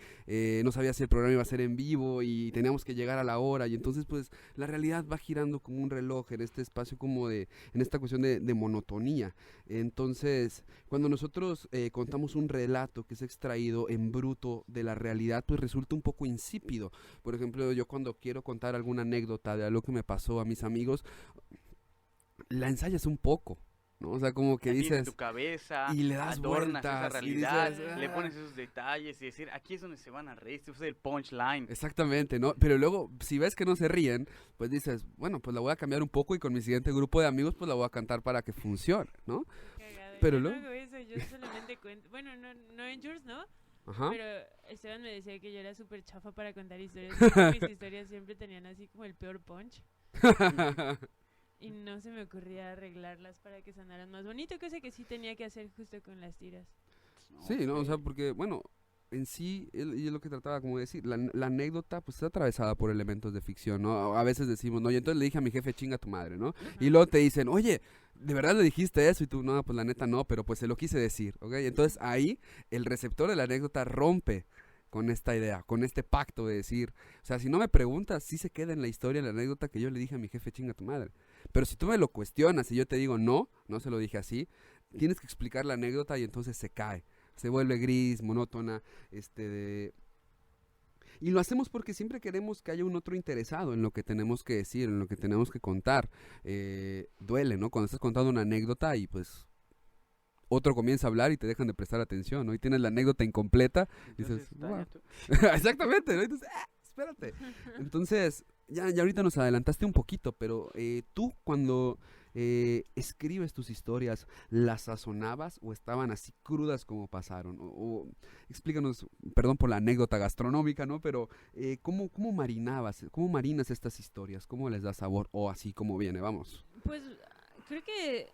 no sabías si el programa iba a ser en vivo y teníamos que llegar a la hora, y entonces pues la realidad va girando como un reloj en este espacio como en esta cuestión de monotonía. Entonces, cuando nosotros contamos un relato que es extraído en bruto de la realidad, pues resulta un poco insípido. Por ejemplo, yo cuando quiero contar alguna anécdota de algo que me pasó a mis amigos, la ensayas un poco, ¿no? O sea, como que dices... en tu cabeza, y le das adornas vueltas, esa realidad, dices, le pones esos detalles y decir, aquí es donde se van a reír, este es el punchline. Exactamente, ¿no? Pero luego, si ves que no se ríen, pues dices, bueno, pues la voy a cambiar un poco y con mi siguiente grupo de amigos, pues la voy a cantar para que funcione, ¿no? Cagado. Pero yo luego... no hago eso, yo solamente cuento, bueno, no en Yours, ¿no? Ajá. Pero Esteban me decía que yo era súper chafa para contar historias, porque mis historias siempre tenían así como el peor punch. Y no se me ocurría arreglarlas para que sonaran más bonito, cosa que sí tenía que hacer justo con las tiras. Sí, ¿no? O sea, porque, bueno, en sí, y es lo que trataba como de decir, la anécdota pues está atravesada por elementos de ficción, ¿no? A veces decimos, no, y entonces le dije a mi jefe, chinga tu madre, ¿no? Ajá. Y luego te dicen, oye, ¿de verdad le dijiste eso? Y tú, no, pues la neta no, pero pues se lo quise decir, ¿ok? Entonces ahí el receptor de la anécdota rompe con esta idea, con este pacto de decir, o sea, si no me preguntas, sí se queda en la historia la anécdota que yo le dije a mi jefe, chinga tu madre. Pero si tú me lo cuestionas y yo te digo, no se lo dije así, tienes que explicar la anécdota y entonces se cae. Se vuelve gris, monótona, y lo hacemos porque siempre queremos que haya un otro interesado en lo que tenemos que decir, en lo que tenemos que contar. Duele, ¿no? Cuando estás contando una anécdota y pues otro comienza a hablar y te dejan de prestar atención, ¿no? Y tienes la anécdota incompleta y dices, wow. Exactamente, ¿no? Y dices, espérate. Entonces, ya ahorita nos adelantaste un poquito, pero tú cuando... escribes tus historias, ¿las sazonabas o estaban así crudas como pasaron? Explícanos, perdón por la anécdota gastronómica, ¿no? Pero ¿cómo marinas estas historias? ¿Cómo les das sabor? O así como viene, vamos. Pues creo que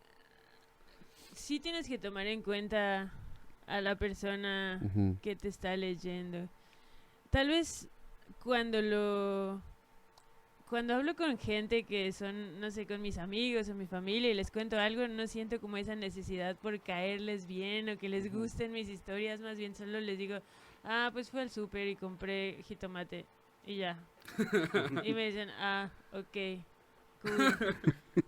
sí tienes que tomar en cuenta a la persona que te está leyendo. Tal vez cuando hablo con gente que son, no sé, con mis amigos o mi familia y les cuento algo, no siento como esa necesidad por caerles bien o que les gusten mis historias, más bien solo les digo, pues fui al súper y compré jitomate y ya. Y me dicen, ok, cool.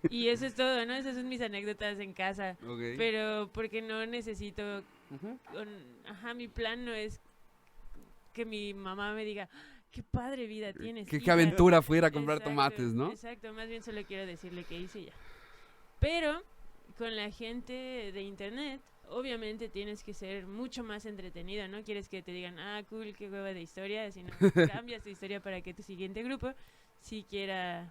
Y eso es todo, ¿no? Esas son mis anécdotas en casa. Okay. Pero porque no necesito, mi plan no es que mi mamá me diga, qué padre vida tienes. Qué aventura fue ir a comprar Exacto, tomates, ¿no? Exacto, más bien solo quiero decirle que hice ya. Pero con la gente de internet, obviamente tienes que ser mucho más entretenido, ¿no? Quieres que te digan, cool, qué hueva de historia, sino cambias tu historia para que tu siguiente grupo sí quiera,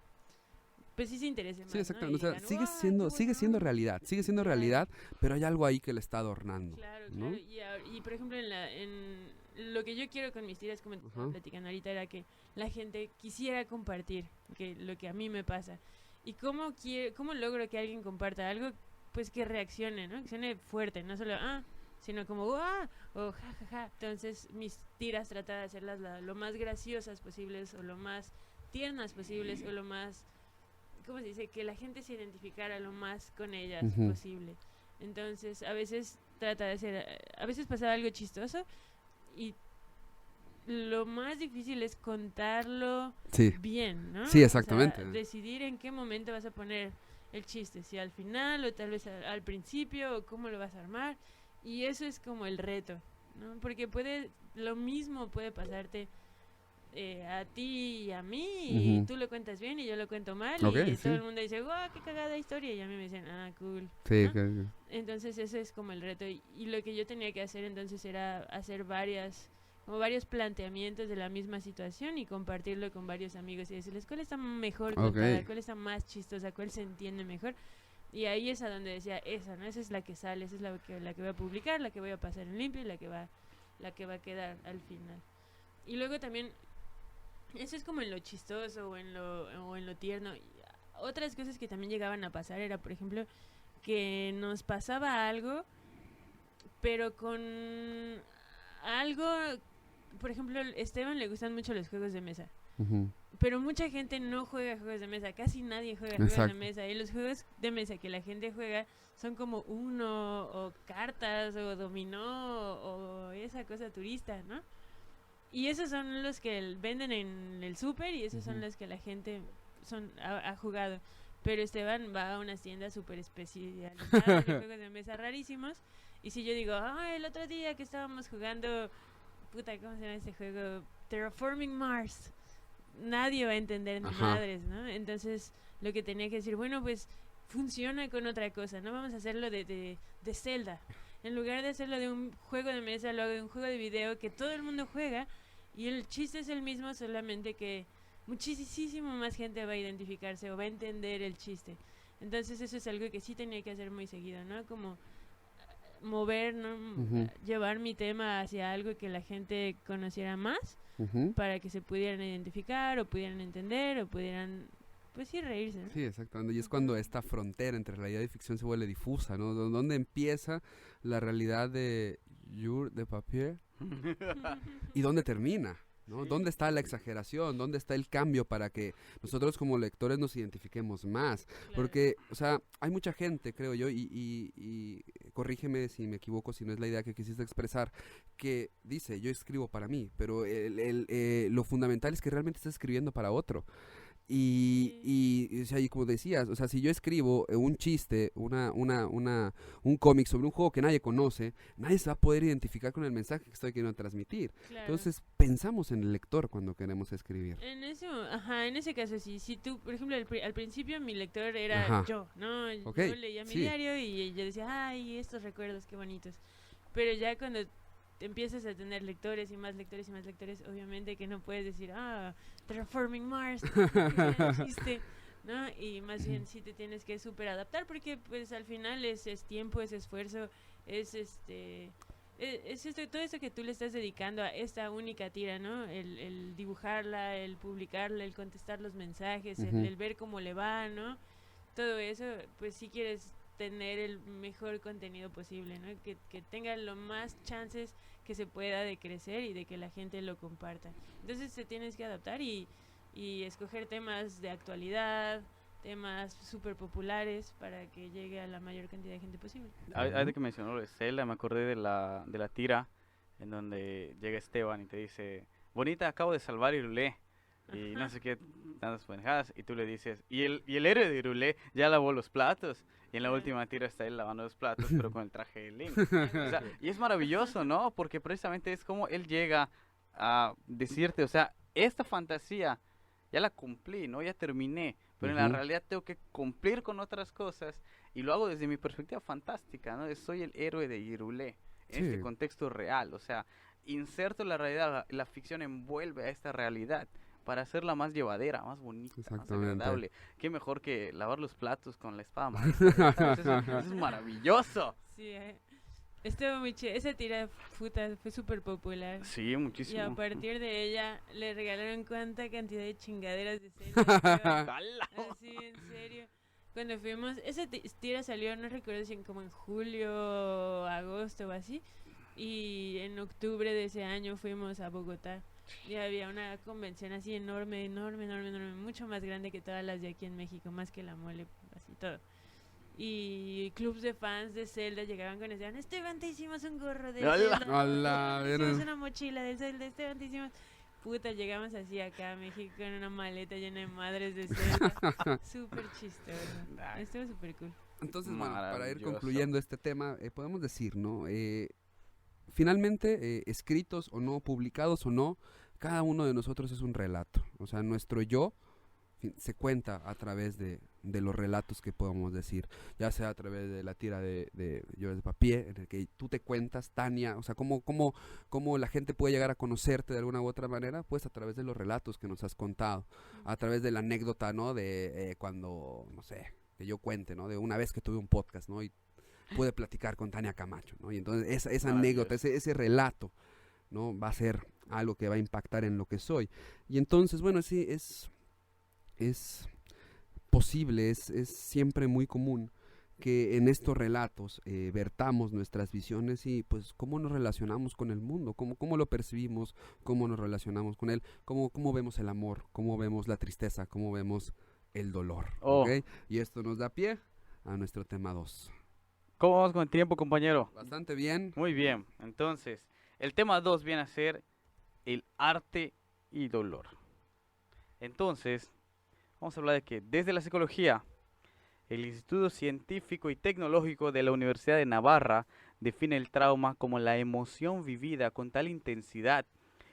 pues sí se interese más. Sí, exacto. ¿no? O sea, digan, sigue siendo realidad, claro. realidad, pero hay algo ahí que le está adornando. Claro, ¿no? claro. Y por ejemplo, en lo que yo quiero con mis tiras, como te estaba platicando ahorita, era que la gente quisiera compartir lo que a mí me pasa. ¿Y cómo logro que alguien comparta algo? Pues que reaccione, ¿no? Que suene fuerte, no solo, sino como ¡guau! O ja, ja, ja. Entonces mis tiras trataba de hacerlas lo más graciosas posibles, o lo más tiernas posibles, o lo más, ¿cómo se dice? Que la gente se identificara lo más con ellas posible. Entonces a veces a veces pasaba algo chistoso, y lo más difícil es contarlo bien, ¿no? Sí, exactamente. O sea, decidir en qué momento vas a poner el chiste, si al final o tal vez al principio, o cómo lo vas a armar. Y eso es como el reto, ¿no? Porque lo mismo puede pasarte a ti y a mí, y tú lo cuentas bien y yo lo cuento mal, y todo el mundo dice, ¡guau, qué cagada historia! Y a mí me dicen, ¡ah, cool! Sí, ¿no? Entonces eso es como el reto, y lo que yo tenía que hacer entonces era hacer varios planteamientos de la misma situación y compartirlo con varios amigos y decirles cuál está mejor contada, cuál está más chistosa, cuál se entiende mejor. Y ahí es a donde decía, esa es la que sale, esa es la que voy a publicar, la que voy a pasar en limpio, y la que va a quedar al final. Y luego también, eso es como en lo chistoso o en lo tierno. Y otras cosas que también llegaban a pasar era, por ejemplo, que nos pasaba algo, pero con algo, por ejemplo, a Esteban le gustan mucho los juegos de mesa. Pero mucha gente no juega juegos de mesa, casi nadie juega juegos de mesa, y los juegos de mesa que la gente juega son como Uno, o cartas, o dominó, o esa cosa turista, ¿no? Y esos son los que venden en el súper, y esos son los que la gente ha jugado. Pero Esteban va a unas tiendas súper especializadas de juegos de mesa rarísimos, y si yo digo, el otro día que estábamos jugando, ¿cómo se llama este juego? Terraforming Mars. Nadie va a entender ni madres, ¿no? Entonces, lo que tenía que decir, bueno, pues funciona con otra cosa, ¿no? Vamos a hacerlo de Zelda. En lugar de hacerlo de un juego de mesa, lo hago de un juego de video que todo el mundo juega, y el chiste es el mismo, solamente que muchísimo más gente va a identificarse o va a entender el chiste. Entonces, eso es algo que sí tenía que hacer muy seguido, ¿no? Como mover, ¿no? Llevar mi tema hacia algo que la gente conociera más, para que se pudieran identificar, o pudieran entender, o pudieran, pues sí, reírse, ¿no? Sí, exactamente. Y es cuando esta frontera entre realidad y ficción se vuelve difusa, ¿no? ¿Dónde empieza la realidad de Papier y dónde termina? ¿No? ¿Dónde está la exageración? ¿Dónde está el cambio para que nosotros como lectores nos identifiquemos más? Claro. Porque, o sea, hay mucha gente, creo yo, y corrígeme si me equivoco, si no es la idea que quisiste expresar, que dice, yo escribo para mí, pero lo fundamental es que realmente estás escribiendo para otro. Y o sea, y como decías, o sea, si yo escribo un chiste, un cómic sobre un juego que nadie conoce, nadie se va a poder identificar con el mensaje que estoy queriendo transmitir. Claro. Entonces, pensamos en el lector cuando queremos escribir. En ese caso sí. Si tú, por ejemplo, al principio mi lector era yo, ¿no? Okay. Yo leía mi diario y yo decía, ay, estos recuerdos, qué bonitos. Pero ya cuando empiezas a tener lectores y más lectores y más lectores, obviamente que no puedes decir, Terraforming Mars, chiste, ¿no? Y más bien sí te tienes que súper adaptar, porque pues al final es tiempo, es esfuerzo, es todo eso que tú le estás dedicando a esta única tira, ¿no? El dibujarla, el publicarla, el contestar los mensajes, el ver cómo le va, ¿no? Todo eso, pues si quieres tener el mejor contenido posible, ¿no? Que tenga lo más chances que se pueda de crecer y de que la gente lo comparta. Entonces te tienes que adaptar y escoger temas de actualidad, temas súper populares, para que llegue a la mayor cantidad de gente posible. Hay de que mencionó lo de Zelda, me acordé de la tira en donde llega Esteban y te dice, bonita, acabo de salvar Irulé. Y no sé qué, tantas pendejadas, y tú le dices, y el héroe de Irulé ya lavó los platos, y en la última tira está él lavando los platos, pero con el traje de Link. O sea, y es maravilloso, ¿no? Porque precisamente es como él llega a decirte, o sea, esta fantasía ya la cumplí, ¿no? Ya terminé, pero en la realidad tengo que cumplir con otras cosas, y lo hago desde mi perspectiva fantástica, ¿no? Soy el héroe de Irulé, en este contexto real, o sea, inserto la realidad, la ficción envuelve a esta realidad, para hacerla más llevadera, más bonita, más agradable. Qué mejor que lavar los platos con la espada maestra. Eso es maravilloso. Sí, estuvo muy chido. Esa tira puta fue súper popular. Sí, muchísimo. Y a partir de ella le regalaron cuánta cantidad de chingaderas de serie. Así, en serio. cuando fuimos, esa tira salió, no recuerdo si como en julio, agosto o así, y en octubre de ese año fuimos a Bogotá y había una convención así enorme, enorme, enorme, enorme, mucho más grande que todas las de aquí en México, más que la Mole, así todo. Y clubs de fans de Zelda llegaban con decían, Esteban, te hicimos un gorro de ¡Hala! Zelda, ¡Hala! te hicimos Miren. una mochila de Zelda, Esteban, te hicimos... Puta, llegamos así acá a México con una maleta llena de madres de Zelda. Súper chistoso. Ay. Estuvo súper cool. Entonces, bueno, para ir Maravilloso. concluyendo este tema, podemos decir, ¿no? Finalmente, escritos o no, publicados o no, cada uno de nosotros es un relato. O sea, nuestro yo se cuenta a través de los relatos que podemos decir, ya sea a través de la tira de Yo de Papier, en el que tú te cuentas, Tania, o sea, cómo la gente puede llegar a conocerte de alguna u otra manera, pues a través de los relatos que nos has contado, a través de la anécdota, ¿no? De cuando, no sé, que yo cuente, ¿no? De una vez que tuve un podcast, ¿no? Y pude platicar con Tania Camacho, ¿no? Y entonces esa anécdota, ese relato, ¿no? Va a ser algo que va a impactar en lo que soy. Y entonces, bueno, sí, es posible, es siempre muy común que en estos relatos vertamos nuestras visiones y pues cómo nos relacionamos con el mundo, cómo lo percibimos, cómo nos relacionamos con él, cómo vemos el amor, cómo vemos la tristeza, cómo vemos el dolor. Oh. ¿Ok? Y esto nos da pie a nuestro tema 2. ¿Cómo vamos con el tiempo, compañero? Bastante bien. Muy bien. Entonces, el tema 2 viene a ser el arte y dolor. Entonces, vamos a hablar de que desde la psicología, el Instituto Científico y Tecnológico de la Universidad de Navarra define el trauma como la emoción vivida con tal intensidad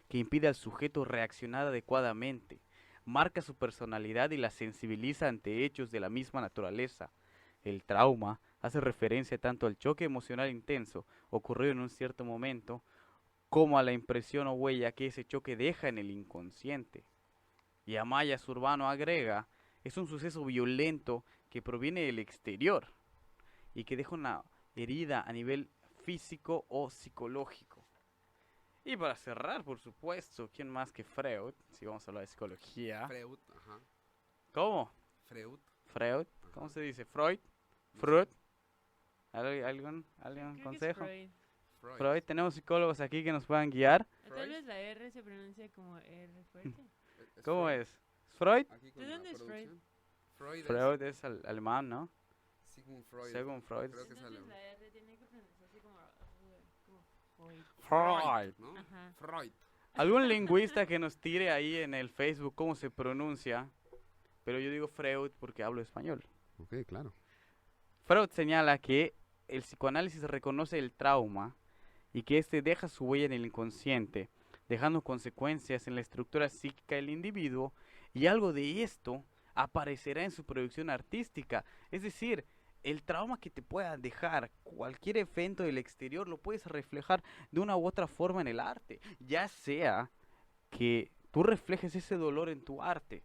que impide al sujeto reaccionar adecuadamente, marca su personalidad y la sensibiliza ante hechos de la misma naturaleza. El trauma hace referencia tanto al choque emocional intenso ocurrido en un cierto momento, como a la impresión o huella que ese choque deja en el inconsciente. Y Amaya Zurbano agrega, es un suceso violento que proviene del exterior y que deja una herida a nivel físico o psicológico. Y para cerrar, por supuesto, ¿quién más que Freud? Si vamos a hablar de psicología. Freud, ajá. ¿Cómo? Freud. Freud. ¿Cómo se dice? Freud. Freud. ¿Algún Creo que consejo? es Freud. Freud. Tenemos psicólogos aquí que nos puedan guiar. Tal vez la R se pronuncia como R fuerte. ¿Cómo es? ¿Freud? Aquí ¿De dónde es Freud? Freud. Freud es alemán, ¿no? Sigmund Freud. Según Freud. Creo que es Entonces alemán. la R tiene que pronunciarse como Freud. Freud. ¿no? Ajá. Freud. Algún lingüista que nos tire ahí en el Facebook cómo se pronuncia, pero yo digo Freud porque hablo español. Ok, claro. Freud señala que el psicoanálisis reconoce el trauma y que éste deja su huella en el inconsciente, dejando consecuencias en la estructura psíquica del individuo, y algo de esto aparecerá en su producción artística. Es decir, el trauma que te pueda dejar cualquier evento del exterior lo puedes reflejar de una u otra forma en el arte, ya sea que tú reflejes ese dolor en tu arte,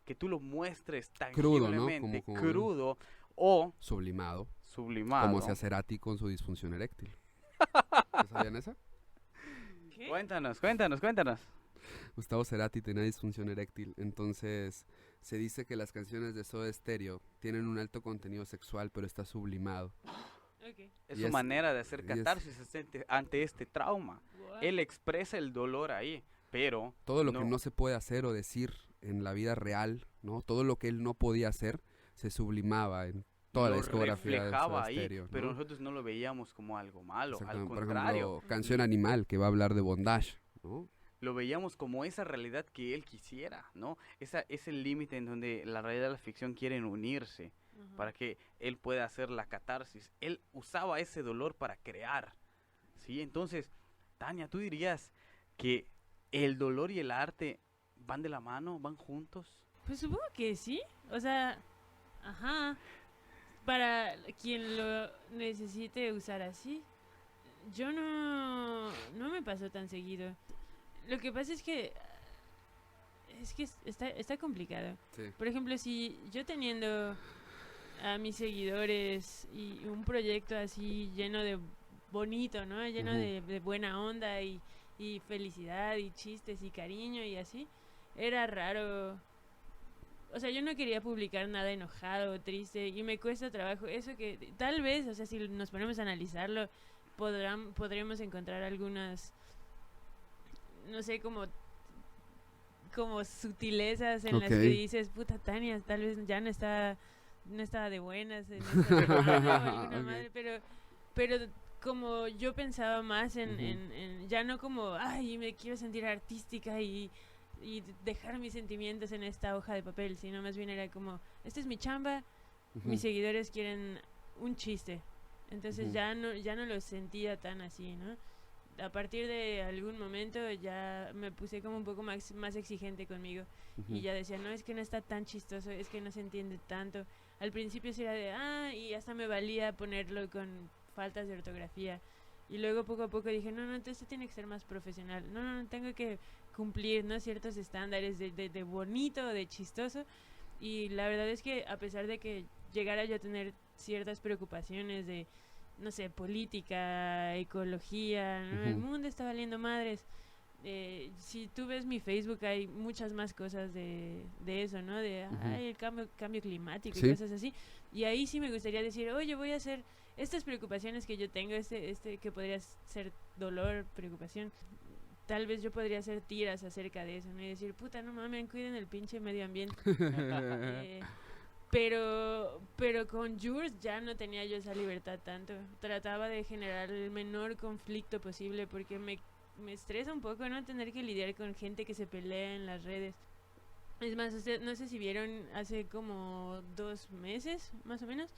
que tú lo muestres Crudo, ¿no? tangiblemente, Como- crudo o Sublimado. sublimado. Como se hace Cerati con su disfunción eréctil. ¿Ya sabían esa? ¿Qué? Cuéntanos. Gustavo Cerati tenía disfunción eréctil, entonces se dice que las canciones de Soda Stereo tienen un alto contenido sexual, pero está sublimado. Ok. Es Y su es- manera de hacer y es- catarsis ante este trauma. What? Él expresa el dolor ahí, pero Todo lo que no se puede hacer o decir en la vida real, ¿no? Todo lo que él no podía hacer se sublimaba en toda la lo discografía de reflejaba Soda ahí, Stereo, ¿no? pero nosotros no lo veíamos como algo malo, al Exactamente. Por contrario, ejemplo, Canción Animal, que va a hablar de bondage, ¿no? lo veíamos como esa realidad que él quisiera, ¿no? Es el límite en donde la realidad y la ficción quieren unirse Ajá. para que él pueda hacer la catarsis. Él usaba ese dolor para crear, ¿sí? Entonces, Tania, ¿tú dirías que el dolor y el arte van de la mano, van juntos? Pues supongo que sí. O sea, ajá. Para quien lo necesite usar así. Yo no me pasó tan seguido. Lo que pasa es que está complicado. Sí. Por ejemplo, si yo teniendo a mis seguidores y un proyecto así lleno de bonito, ¿no? Lleno Ujú. de buena onda y felicidad y chistes y cariño y así, era raro o sea, yo no quería publicar nada enojado o triste y me cuesta trabajo. Eso que tal vez, o sea, si nos ponemos a analizarlo, podremos encontrar algunas, no sé, como sutilezas en las que dices, puta Tania, tal vez ya no estaba de buenas en esta semana o alguna madre, pero como yo pensaba más en ya no como, ay, me quiero sentir artística y dejar mis sentimientos en esta hoja de papel, sino más bien era como, esta es mi chamba, mis seguidores quieren un chiste. Entonces ya no lo sentía tan así, ¿no? A partir de algún momento ya me puse como un poco más exigente conmigo y ya decía, no, es que no está tan chistoso, es que no se entiende tanto. Al principio sí era de, y hasta me valía ponerlo con faltas de ortografía. Y luego poco a poco dije, no, esto tiene que ser más profesional. No, tengo que cumplir, ¿no?, ciertos estándares de bonito, de chistoso. Y la verdad es que a pesar de que llegara yo a tener ciertas preocupaciones de, no sé, política, ecología, ¿no? El mundo está valiendo madres. Si tú ves mi Facebook hay muchas más cosas de eso, ¿no? De el cambio climático y cosas así. Y ahí sí me gustaría decir, oye, voy a hacer estas preocupaciones que yo tengo, que podría ser dolor, preocupación. Tal vez yo podría hacer tiras acerca de eso, ¿no? Y decir, puta, no mames, cuiden el pinche medio ambiente. Pero con Jules ya no tenía yo esa libertad tanto. Trataba de generar el menor conflicto posible porque me estresa un poco, ¿no?, tener que lidiar con gente que se pelea en las redes. Es más, no sé si vieron, hace como 2 meses, más o menos,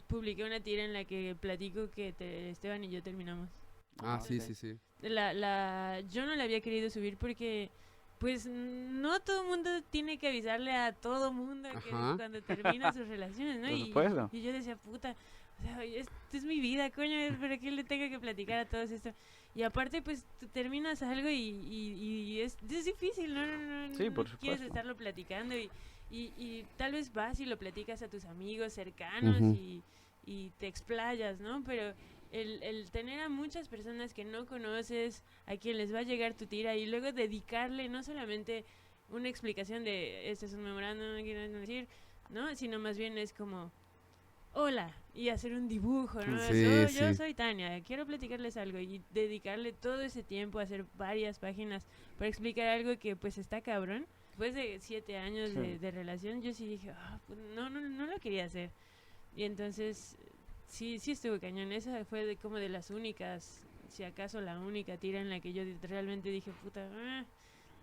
publiqué una tira en la que platico que Esteban y yo terminamos. Sí. Yo no la había querido subir porque pues no todo el mundo tiene que avisarle a todo mundo que cuando termina sus relaciones, ¿no? Y yo decía, puta, o sea, esta es mi vida, coño, ¿pero qué le tengo que platicar a todos esto? Y aparte, pues, tú terminas algo y es difícil, ¿no? Sí, por no quieres estarlo platicando y tal vez vas y lo platicas a tus amigos cercanos y te explayas, ¿no? Pero el tener a muchas personas que no conoces, a quien les va a llegar tu tira y luego dedicarle no solamente una explicación de este es un memorándum, no quiero decir, ¿no? Sino más bien es como hola y hacer un dibujo, ¿no? Yo soy Tania, quiero platicarles algo y dedicarle todo ese tiempo a hacer varias páginas para explicar algo que pues está cabrón. Después de 7 años de relación yo sí dije, pues, no lo quería hacer. Y entonces sí estuvo cañón. Esa fue como de las únicas, si acaso la única tira en la que yo realmente dije, puta,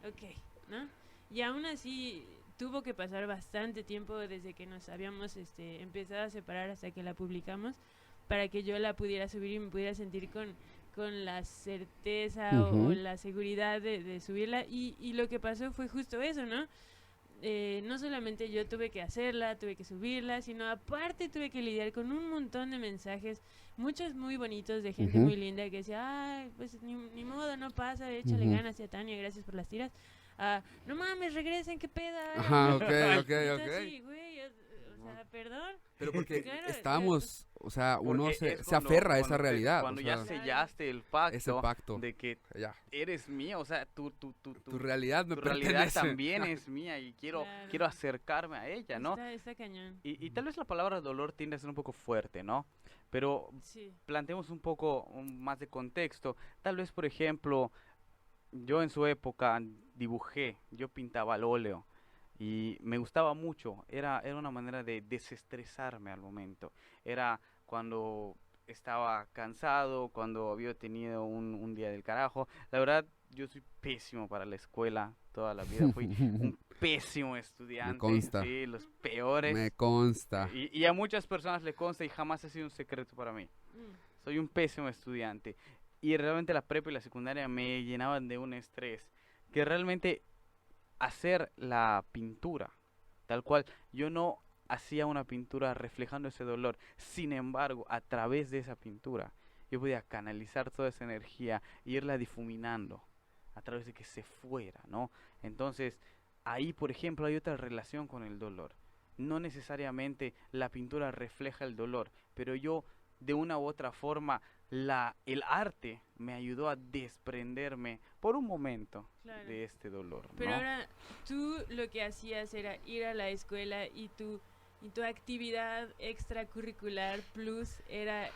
ok, ¿no? Y aún así tuvo que pasar bastante tiempo desde que nos habíamos empezado a separar hasta que la publicamos para que yo la pudiera subir y me pudiera sentir con la certeza o la seguridad de subirla. Y lo que pasó fue justo eso, ¿no? No solamente yo tuve que hacerla, tuve que subirla, sino aparte tuve que lidiar con un montón de mensajes, muchos muy bonitos de gente muy linda que decía, ay, pues ni modo, no pasa, échale ganas a Tania, gracias por las tiras. No mames, regresen, qué peda. Ok. Sí, güey, o sea, perdón. Pero porque claro, estábamos, o sea, uno se cuando, aferra a esa realidad. Cuando o sea, ya sellaste el pacto, ese pacto de que ya. eres mía, o sea, tu realidad me realidad pertenece. también es mía y quiero acercarme a ella, ¿no? Está cañón. Y tal vez la palabra dolor tiende a ser un poco fuerte, ¿no? Pero planteemos un poco más de contexto. Tal vez, por ejemplo, yo en su época dibujé, yo pintaba al óleo y me gustaba mucho, era una manera de desestresarme al momento, era cuando estaba cansado, cuando había tenido un día del carajo. La verdad, yo soy pésimo para la escuela, toda la vida fui un pésimo estudiante, Me consta. sí, los peores. Me consta. Y a muchas personas le consta y jamás ha sido un secreto para mí. Soy un pésimo estudiante. Y realmente la prepa y la secundaria me llenaban de un estrés. Que realmente hacer la pintura, tal cual, yo no hacía una pintura reflejando ese dolor. Sin embargo, a través de esa pintura, yo podía canalizar toda esa energía e irla difuminando a través de que se fuera, ¿no? Entonces, ahí, por ejemplo, hay otra relación con el dolor. No necesariamente la pintura refleja el dolor, pero yo de una u otra forma el arte me ayudó a desprenderme por un momento Claro. de este dolor, Pero ¿no? ahora tú lo que hacías era ir a la escuela y tu actividad extracurricular plus era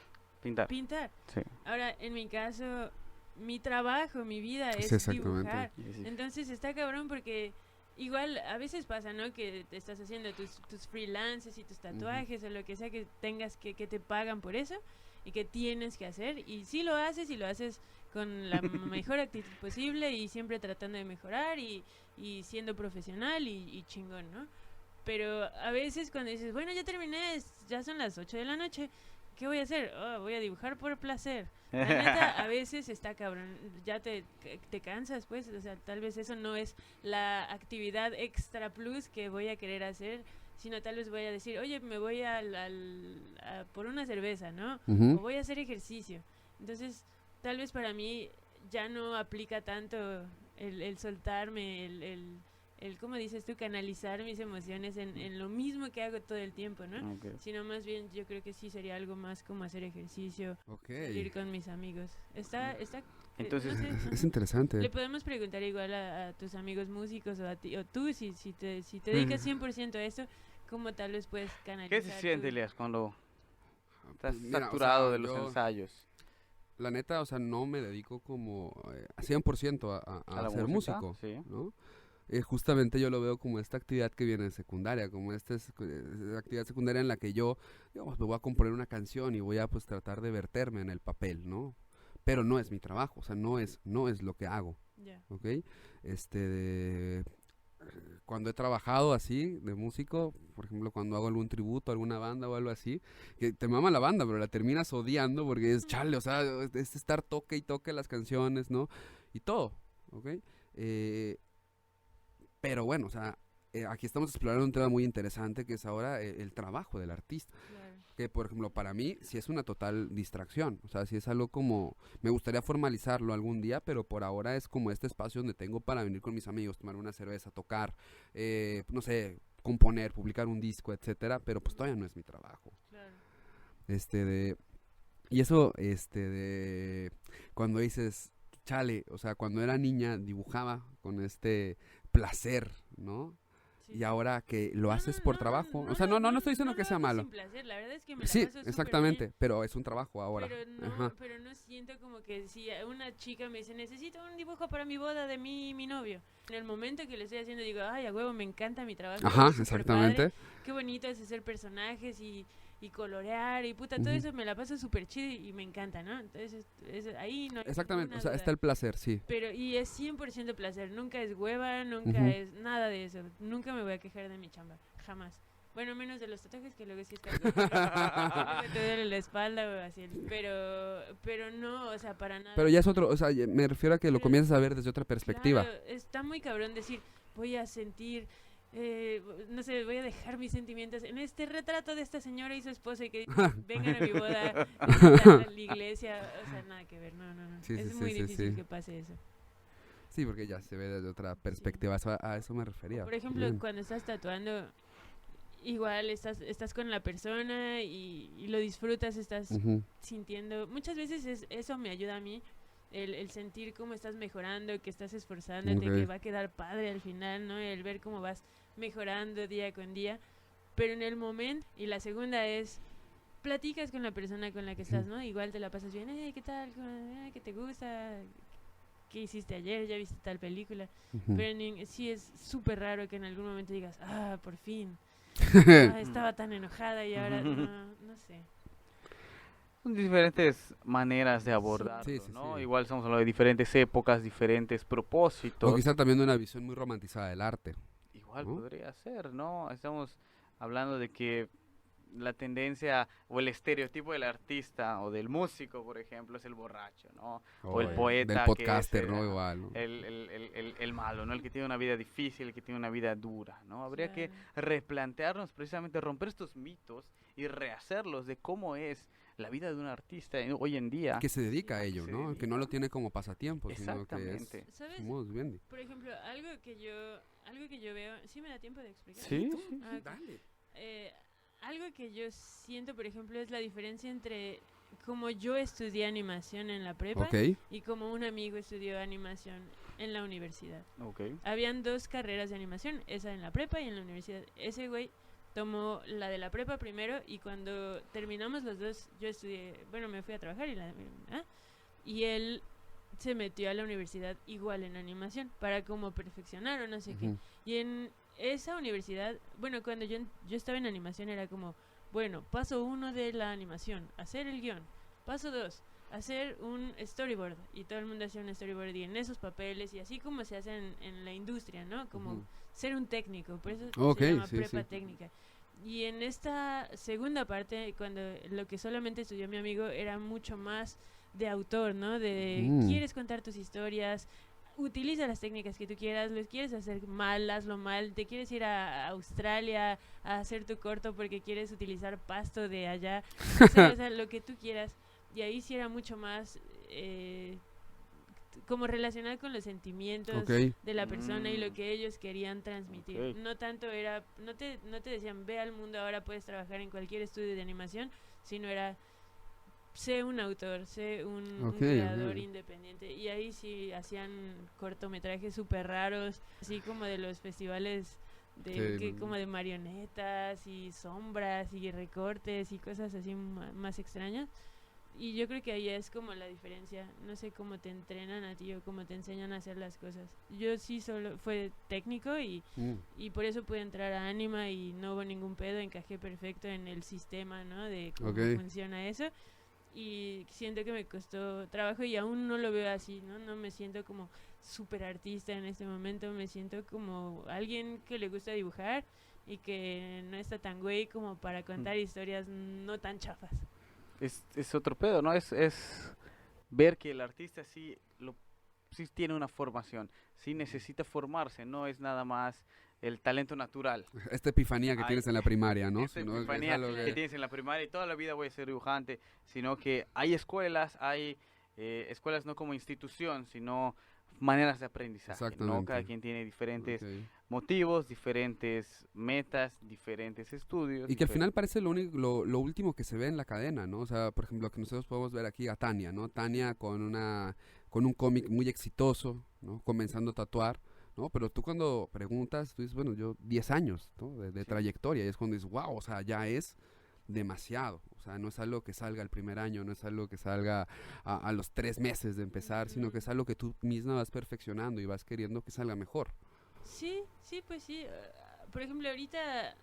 Pintar. pintar. Sí. Ahora, en mi caso, mi trabajo, mi vida Sí, es exactamente. dibujar. Sí, sí. Entonces está cabrón porque igual a veces pasa, ¿no? Que te estás haciendo tus freelances y tus tatuajes o lo que sea que tengas que te pagan por eso y que tienes que hacer. Y sí lo haces y lo haces con la mejor actitud posible y siempre tratando de mejorar y siendo profesional y chingón, ¿no? Pero a veces cuando dices, bueno, ya terminé, ya son las 8 de la noche, ¿qué voy a hacer? Oh, voy a dibujar por placer. La neta, a veces está cabrón, ya te cansas, pues, o sea, tal vez eso no es la actividad extra plus que voy a querer hacer, sino tal vez voy a decir, oye, me voy por una cerveza, ¿no? Ujú. O voy a hacer ejercicio. Entonces, tal vez para mí ya no aplica tanto el soltarme, ¿cómo dices tú? Canalizar mis emociones en lo mismo que hago todo el tiempo, ¿no? Ok. Sino más bien yo creo que sí sería algo más como hacer ejercicio, Ok. salir con mis amigos. Entonces, no sé, Es ajá. interesante. Le podemos preguntar igual a tus amigos músicos o a ti, o tú, si te dedicas 100% a eso, ¿cómo tal vez puedes canalizar ¿Qué se siente, tu- Elias, cuando estás Pues mira, o saturado sea, de los yo, ensayos? la neta, o sea, no me dedico como a 100% ¿A la ser música? músico, Sí. ¿no? Justamente yo lo veo como esta actividad que viene de secundaria, como esta actividad secundaria en la que yo, digamos, me voy a componer una canción y voy a pues tratar de verterme en el papel, ¿no? Pero no es mi trabajo, o sea, no es lo que hago, Ya. ¿ok? Cuando he trabajado así, de músico, por ejemplo, cuando hago algún tributo a alguna banda o algo así, que te mama la banda, pero la terminas odiando porque es chale, o sea, es estar toque y toque las canciones, ¿no? Y todo, ¿ok? Eh, pero bueno, o sea, aquí estamos explorando un tema muy interesante que es ahora el trabajo del artista. Claro. Que, por ejemplo, para mí sí es una total distracción. O sea, sí es algo como... Me gustaría formalizarlo algún día, pero por ahora es como este espacio donde tengo para venir con mis amigos, tomar una cerveza, tocar, no sé, componer, publicar un disco, etcétera. Pero pues todavía no es mi trabajo. Claro. Y eso, cuando dices, chale, o sea, cuando era niña dibujaba con este placer, ¿no? Sí, Y sí. ahora que lo No, haces no, por no, trabajo. no O sea, lo- no estoy diciendo no que lo sea hago malo. sin placer, la verdad es que me la Sí, paso súper exactamente, bien, pero es un trabajo ahora. Ajá. pero no siento como que si una chica me dice, necesito un dibujo para mi boda de mi novio. En el momento que lo estoy haciendo digo, ay, a huevo, me encanta mi trabajo. Ajá, es súper exactamente. padre, qué bonito es hacer personajes y colorear y puta, todo Ujú. eso me la paso súper chido y me encanta, ¿no? Entonces, ahí no hay Exactamente, ninguna o sea, duda. está el placer, sí. Pero, y es 100% placer, nunca es hueva, nunca Ujú. es nada de eso, nunca me voy a quejar de mi chamba, jamás. Bueno, menos de los tatuajes que luego sí está cool, luego te duele la espalda o así, pero no, o sea, para nada. Pero ya es otro, o sea, me refiero a que lo Pero- comienzas a ver desde otra perspectiva. Claro, está muy cabrón decir, voy a sentir, no sé, voy a dejar mis sentimientos en este retrato de esta señora y su esposa y que vengan a mi boda, a la iglesia, o sea, nada que ver, no. Sí, sí, Es sí, muy sí, difícil sí. que pase eso. Sí, porque ya se ve desde otra perspectiva, a eso me refería. Por ejemplo, Bien. cuando estás tatuando, igual estás con la persona y lo disfrutas, estás Ujú. sintiendo. Muchas veces eso me ayuda a mí, el sentir cómo estás mejorando, que estás esforzándote, Ok. que va a quedar padre al final, ¿no? El ver cómo vas mejorando día con día. Pero en el momento, y la segunda es, platicas con la persona con la que estás, ¿no? Igual te la pasas bien, ¿qué tal? ¿Qué te gusta? ¿Qué hiciste ayer? ¿Ya viste tal película? Ujú. Pero sí es súper raro que en algún momento digas, por fin. Estaba tan enojada y ahora no sé. Son diferentes maneras de abordarlo, Sí, sí, ¿no? sí. Igual estamos hablando de diferentes épocas, diferentes propósitos. O quizá también de una visión muy romantizada del arte. Igual ¿no? podría ser, ¿no? Estamos hablando de que la tendencia o el estereotipo del artista o del músico, por ejemplo, es el borracho, ¿no? O el poeta, Del que podcaster, es, ¿no? ajá, Igual, ¿no? el malo, ¿no? El que tiene una vida difícil, el que tiene una vida dura, ¿no? Habría que Claro. replantearnos precisamente, romper estos mitos y rehacerlos de cómo es la vida de un artista hoy en día. Que se dedica a que ello, se ¿no? Que no lo dedica. tiene como pasatiempo, sino que Exactamente. es ¿Sabes? su modus vivendi. Por ejemplo, algo que yo veo, ¿sí me da tiempo de explicar? Sí, Ah, ok. Algo que yo siento, por ejemplo, es la diferencia entre como yo estudié animación en la prepa Ok. y como un amigo estudió animación en la universidad. Ok. Habían 2 carreras de animación, esa en la prepa y en la universidad. Ese güey tomó la de la prepa primero y cuando terminamos los dos, yo estudié, bueno, me fui a trabajar y él se metió a la universidad igual en animación para como perfeccionar o no sé qué. Ujú. Y en esa universidad, bueno, cuando yo estaba en animación era como, bueno, paso 1 de la animación, hacer el guión. Paso 2, hacer un storyboard. Y todo el mundo hacía un storyboard y en esos papeles y así como se hace en la industria, ¿no? Como Ujú. ser un técnico, por eso Ok, se llama sí, prepa sí. técnica. Y en esta segunda parte, cuando lo que solamente estudió mi amigo era mucho más de autor, ¿no? De quieres contar tus historias, utiliza las técnicas que tú quieras, los quieres hacer mal, hazlo mal, te quieres ir a Australia a hacer tu corto porque quieres utilizar pasto de allá, no sé, o sea, lo que tú quieras. Y ahí sí era mucho más como relacionado con los sentimientos Ok. de la persona y lo Mm. que ellos querían transmitir. Ok. No tanto era, no te decían, ve al mundo, ahora puedes trabajar en cualquier estudio de animación, sino era, sé un autor, sé un Ok, creador ok. independiente. Y ahí sí hacían cortometrajes súper raros, así como de los festivales Sí. como de marionetas y sombras y recortes y cosas así más extrañas. Y yo creo que ahí es como la diferencia. No sé cómo te entrenan a ti o cómo te enseñan a hacer las cosas. Yo sí solo fue técnico y por eso pude entrar a Anima y no hubo ningún pedo, encajé perfecto en el sistema, ¿no? De cómo Ok. funciona eso. Y siento que me costó trabajo y aún no lo veo así, ¿no? No me siento como súper artista en este momento, me siento como alguien que le gusta dibujar y que no está tan güey como para contar historias no tan chafas. Es otro pedo, ¿no? Es ver que el artista sí tiene una formación, sí necesita formarse, no es nada más el talento natural. Esta epifanía que Ay, tienes en la primaria, ¿no? esa Sino que es epifanía algo que que... tienes en la primaria y toda la vida voy a ser dibujante, sino que hay escuelas, hay escuelas no como institución, sino maneras de aprendizaje, ¿no? Exactamente. Cada quien tiene diferentes Ok. motivos, diferentes metas, diferentes estudios. Y que al final parece lo último que se ve en la cadena, ¿no? O sea, por ejemplo, que nosotros podemos ver aquí a Tania, ¿no? Tania con un cómic muy exitoso, ¿no? Comenzando a tatuar, ¿no? Pero tú cuando preguntas, tú dices, bueno, yo 10 años, ¿no? De Sí. trayectoria, y es cuando dices, wow, o sea, ya es demasiado. O sea, no es algo que salga el primer año, no es algo que salga a los 3 meses de empezar, sino que es algo que tú misma vas perfeccionando y vas queriendo que salga mejor. Sí, sí, pues sí. Por ejemplo, ahorita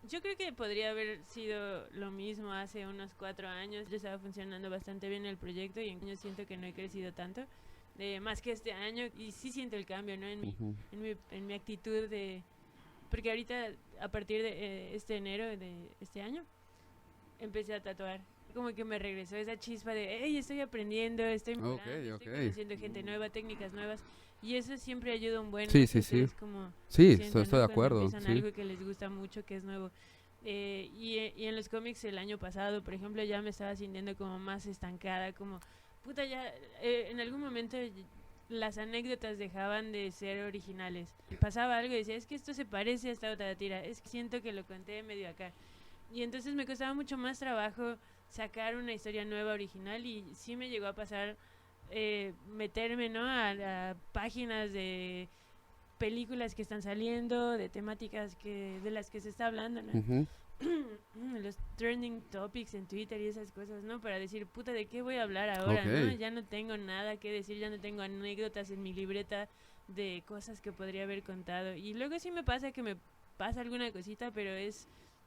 yo creo que podría haber sido lo mismo hace unos 4 años. Yo estaba funcionando bastante bien el proyecto y en años siento que no he crecido tanto, más que este año. Y sí siento el cambio, ¿no? Ujú. En mi actitud de... Porque ahorita, a partir de este enero de este año, empecé a tatuar. Como que me regresó esa chispa de, hey, estoy aprendiendo, estoy mejorando, Ok, estoy ok. conociendo gente nueva, técnicas nuevas. Y eso siempre ayuda un buen, Sí, no sí, sé sí. ustedes cómo Sí, sientan, estoy ¿no? de Cuando acuerdo, empiezan sí. algo que les gusta mucho, que es nuevo. Y en los cómics el año pasado, por ejemplo, ya me estaba sintiendo como más estancada, como, puta, ya, en algún momento las anécdotas dejaban de ser originales. Pasaba algo y decía, es que esto se parece a esta otra tira, es que siento que lo conté medio acá. Y entonces me costaba mucho más trabajo sacar una historia nueva, original, y sí me llegó a pasar meterme, ¿no? A páginas de películas que están saliendo, de temáticas de las que se está hablando, ¿no? Ujú. Los trending topics en Twitter y esas cosas, ¿no? Para decir, puta, ¿de qué voy a hablar ahora, Ok. no? Ya no tengo nada que decir, ya no tengo anécdotas en mi libreta de cosas que podría haber contado. Y luego sí me pasa que me pasa alguna cosita, pero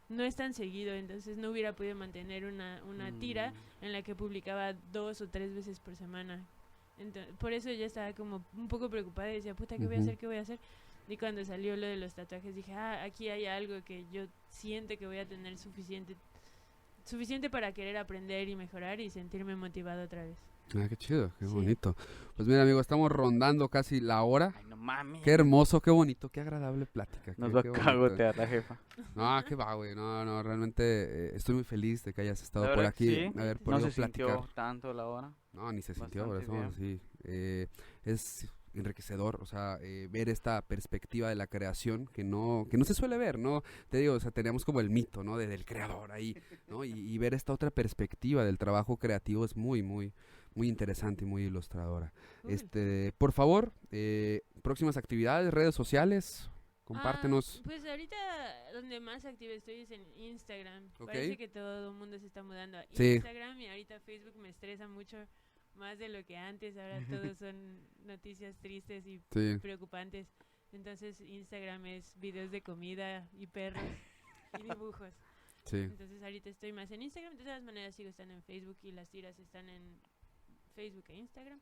no es tan seguido, entonces no hubiera podido mantener una tira en la que publicaba 2 o 3 veces por semana. Por eso ya estaba como un poco preocupada y decía, puta, ¿qué voy a Ujú. hacer? ¿Qué voy a hacer? Y cuando salió lo de los tatuajes dije, aquí hay algo que yo siento que voy a tener suficiente para querer aprender y mejorar y sentirme motivado otra vez. Ah, qué chido, qué Sí. bonito. Pues mira, amigo, estamos rondando casi la hora. Ay, no mames. Qué hermoso, qué bonito, qué agradable plática. Nos qué- va a qué bonito. cagotear la jefa. No, qué va, güey. No, realmente estoy muy feliz de que hayas estado La por verdad que aquí, sí. haber No podido se sintió platicar. tanto la hora. No, ni se sintió, por Bastante eso, bien. sí. Es enriquecedor, o sea, ver esta perspectiva de la creación que no se suele ver, ¿no? Te digo, o sea, tenemos como el mito, ¿no? Del creador ahí, ¿no? Y ver esta otra perspectiva del trabajo creativo es muy, muy, muy interesante y muy ilustradora. Cool. Por favor, próximas actividades, redes sociales, compártenos. Pues ahorita donde más activa estoy es en Instagram. Ok. Parece que todo el mundo se está mudando a Sí. Instagram y ahorita Facebook me estresa mucho más de lo que antes. Ahora todos son noticias tristes y Sí, preocupantes. Entonces Instagram es videos de comida y perros y dibujos. sí. Entonces ahorita estoy más en Instagram. De todas maneras sigo estando en Facebook y las tiras están en Facebook e Instagram.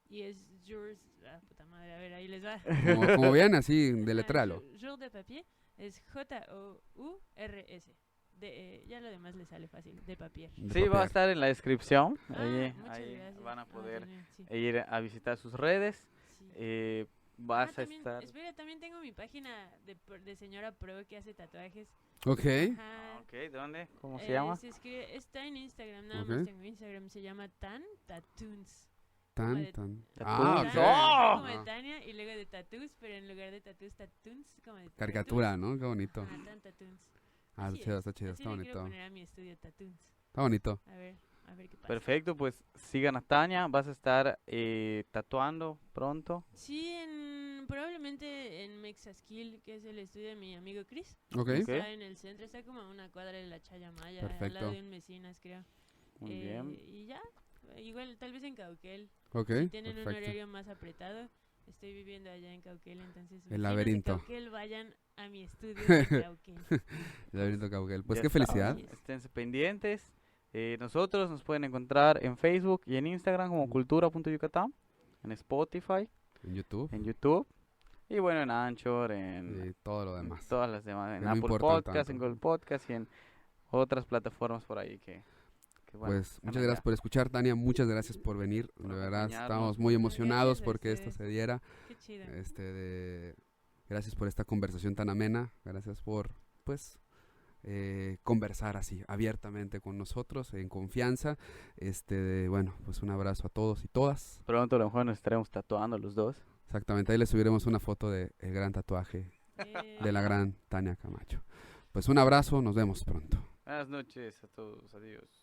Y es Jours, puta madre, a ver, ahí les va. Como bien, así, deletralo. Jour de papier es Jours. Ya lo demás le sale fácil, de papier. De Sí, va a papel. estar en la descripción. Muchas Ahí gracias. van a poder Genial, sí, ir a visitar sus redes. sí. Vas a También, estar... espera, también tengo mi página de señora Pro que hace tatuajes. Ok. Ajá. Ok, ¿dónde? ¿Cómo se llama? Está en Instagram, nada Ok. más tengo Instagram, se llama Tan Tattoons. Tan, de- tan. Ah, ok. ¡Oh! Como de Ah, Tania y luego de tattoos, pero en lugar de tattoos, como de caricatura, ¿no? Qué bonito. tattoos. Tan Tattoons. Ah, Así está chido, es. está chido, Así está le quiero bonito. poner a mi estudio Tattoons. Está bonito. A ver qué pasa. Perfecto, pues sigan a Tania. Vas a estar tatuando pronto. Sí, probablemente en Mexaskill, que es el estudio de mi amigo Chris. Ok. Está en el centro, está como a una cuadra de la Chayamaya, al Perfecto. lado de un Mecinas, creo. Muy bien. Y ya, igual tal vez en Cauquel. Ok. Si tienen un Perfecto. horario más apretado, estoy viviendo allá en Cauquel, entonces El vecinos laberinto. de Cauquel vayan a mi estudio de Cauquel. El laberinto Cauquel. Pues Ya qué saben, felicidad. Esténse pendientes. Nosotros nos pueden encontrar en Facebook y en Instagram como cultura.yucatán, en Spotify, En YouTube en YouTube y bueno, en Anchor, en y todo lo demás. todas las demás, en Que no Apple importan Podcast, en tanto. Google Podcast y en otras plataformas por ahí que bueno, Pues están muchas allá. gracias por escuchar, Tania. Muchas gracias por venir. Por De verdad, acompañarnos. estamos muy emocionados Gracias a porque esto ustedes. se diera. Qué chido. Gracias por esta conversación tan amena. Gracias por, pues, conversar así, abiertamente con nosotros, en confianza. Bueno, pues un abrazo a todos y todas. Pronto a lo mejor nos estaremos tatuando los dos. Exactamente, ahí les subiremos una foto del gran tatuaje de la gran Tania Camacho. Pues un abrazo, nos vemos pronto. Buenas noches a todos, adiós.